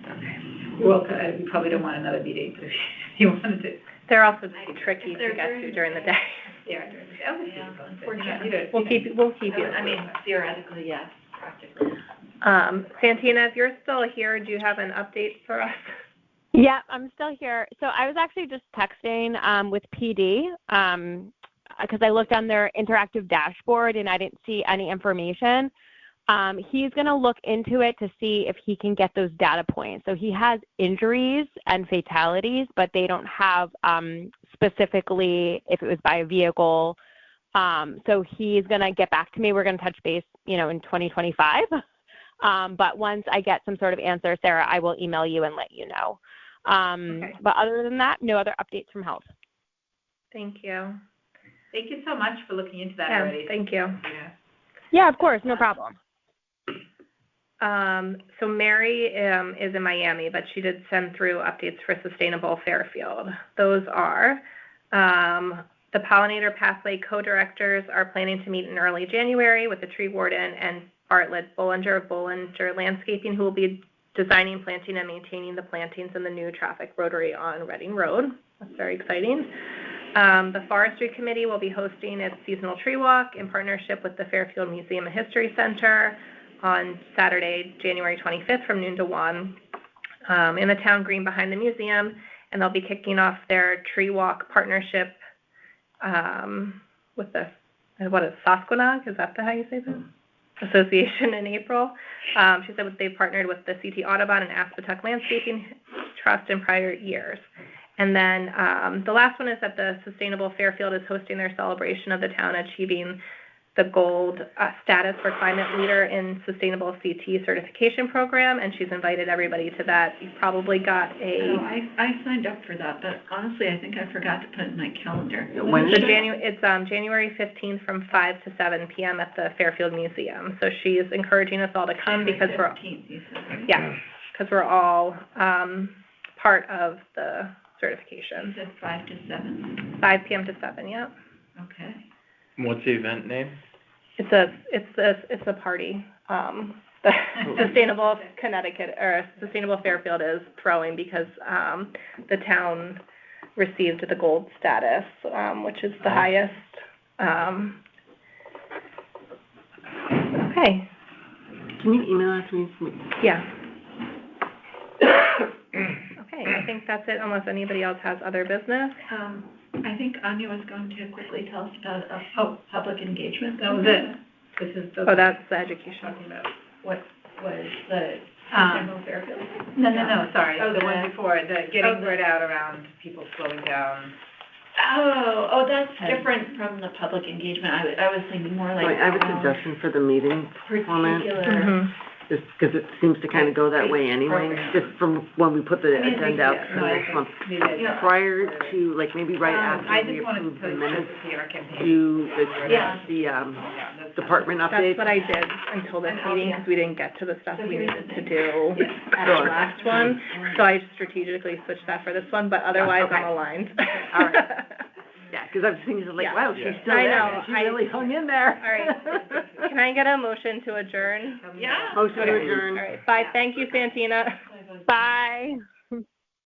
Okay. Well, we probably don't want another meeting, but if you wanted to. They're also tricky to get to during the day. Yeah, during the day. We'll keep you. I mean, theoretically, yes, practically. Santina, if you're still here, do you have an update for us? Yeah, I'm still here. So I was actually just texting with PD because I looked on their interactive dashboard and I didn't see any information. He's going to look into it to see if he can get those data points. So he has injuries and fatalities, but they don't have specifically if it was by a vehicle. So he's going to get back to me. We're going to touch base, in 2025. But once I get some sort of answer, Sarah, I will email you and let you know. Okay. But other than that, no other updates from health. Thank you. Thank you so much for looking into that already. Thank you. Yeah, of course, no problem. So Mary is in Miami, but she did send through updates for Sustainable Fairfield. Those are the Pollinator Pathway co-directors are planning to meet in early January with the tree warden and Bartlett Bollinger of Bollinger Landscaping, who will be designing, planting, and maintaining the plantings in the new traffic rotary on Reading Road. That's very exciting. The Forestry Committee will be hosting its seasonal tree walk in partnership with the Fairfield Museum and History Center on Saturday, January 25th from noon to 1 in the town green behind the museum, and they'll be kicking off their tree walk partnership with the, Sasquatch, is that how you say that? Association in April. She said they partnered with the CT Audubon and Aspetuck Landscaping Trust in prior years. And then the last one is that the Sustainable Fairfield is hosting their celebration of the town achieving the gold status for climate leader in sustainable CT certification program, and she's invited everybody to that. You probably got Oh, I signed up for that, but honestly, I think I forgot to put it in my calendar. When is it? It's January 15th from 5 to 7 p.m. at the Fairfield Museum. So she's encouraging us all to come because we're, 15th, you said, right? yeah, because we're all part of the certification. You said 5 to 7? 5 p.m. to 7, yeah. Okay. What's the event name? It's a party. The Sustainable Connecticut, or Sustainable Fairfield is throwing because the town received the gold status, which is the highest. Okay, Can you email us? yeah. Okay, I think that's it, unless anybody else has other business. I think Anya was going to quickly tell us about, public engagement. That was it. This is the. Oh, that's the education. Talking about. What was the Sustainable Fairfield? No, sorry, Oh, the one the- before, the getting word out around people slowing down. Oh, that's different from the public engagement. I was thinking more like. I have a suggestion for the meeting format, Particular. Mhm. just because it seems to kind of go that way anyway, just from when we put the agenda out for next month. Yeah. Prior to, like, maybe right I after we just wanted approve to the tell you minutes, to see our campaign. do Yeah. the department That's updates. what I did until this meeting, because we didn't get to the stuff we needed to do at Sure. the last one. So I strategically switched that for this one, but otherwise Okay. I'm aligned. All right. Yeah, because I was thinking, like, Yeah. wow, she's Yeah. still I there, know, she I- really hung in there. All right. Can I get a motion to adjourn? Yeah. Motion to Okay. adjourn. All right, bye, thank you, Santina. Bye.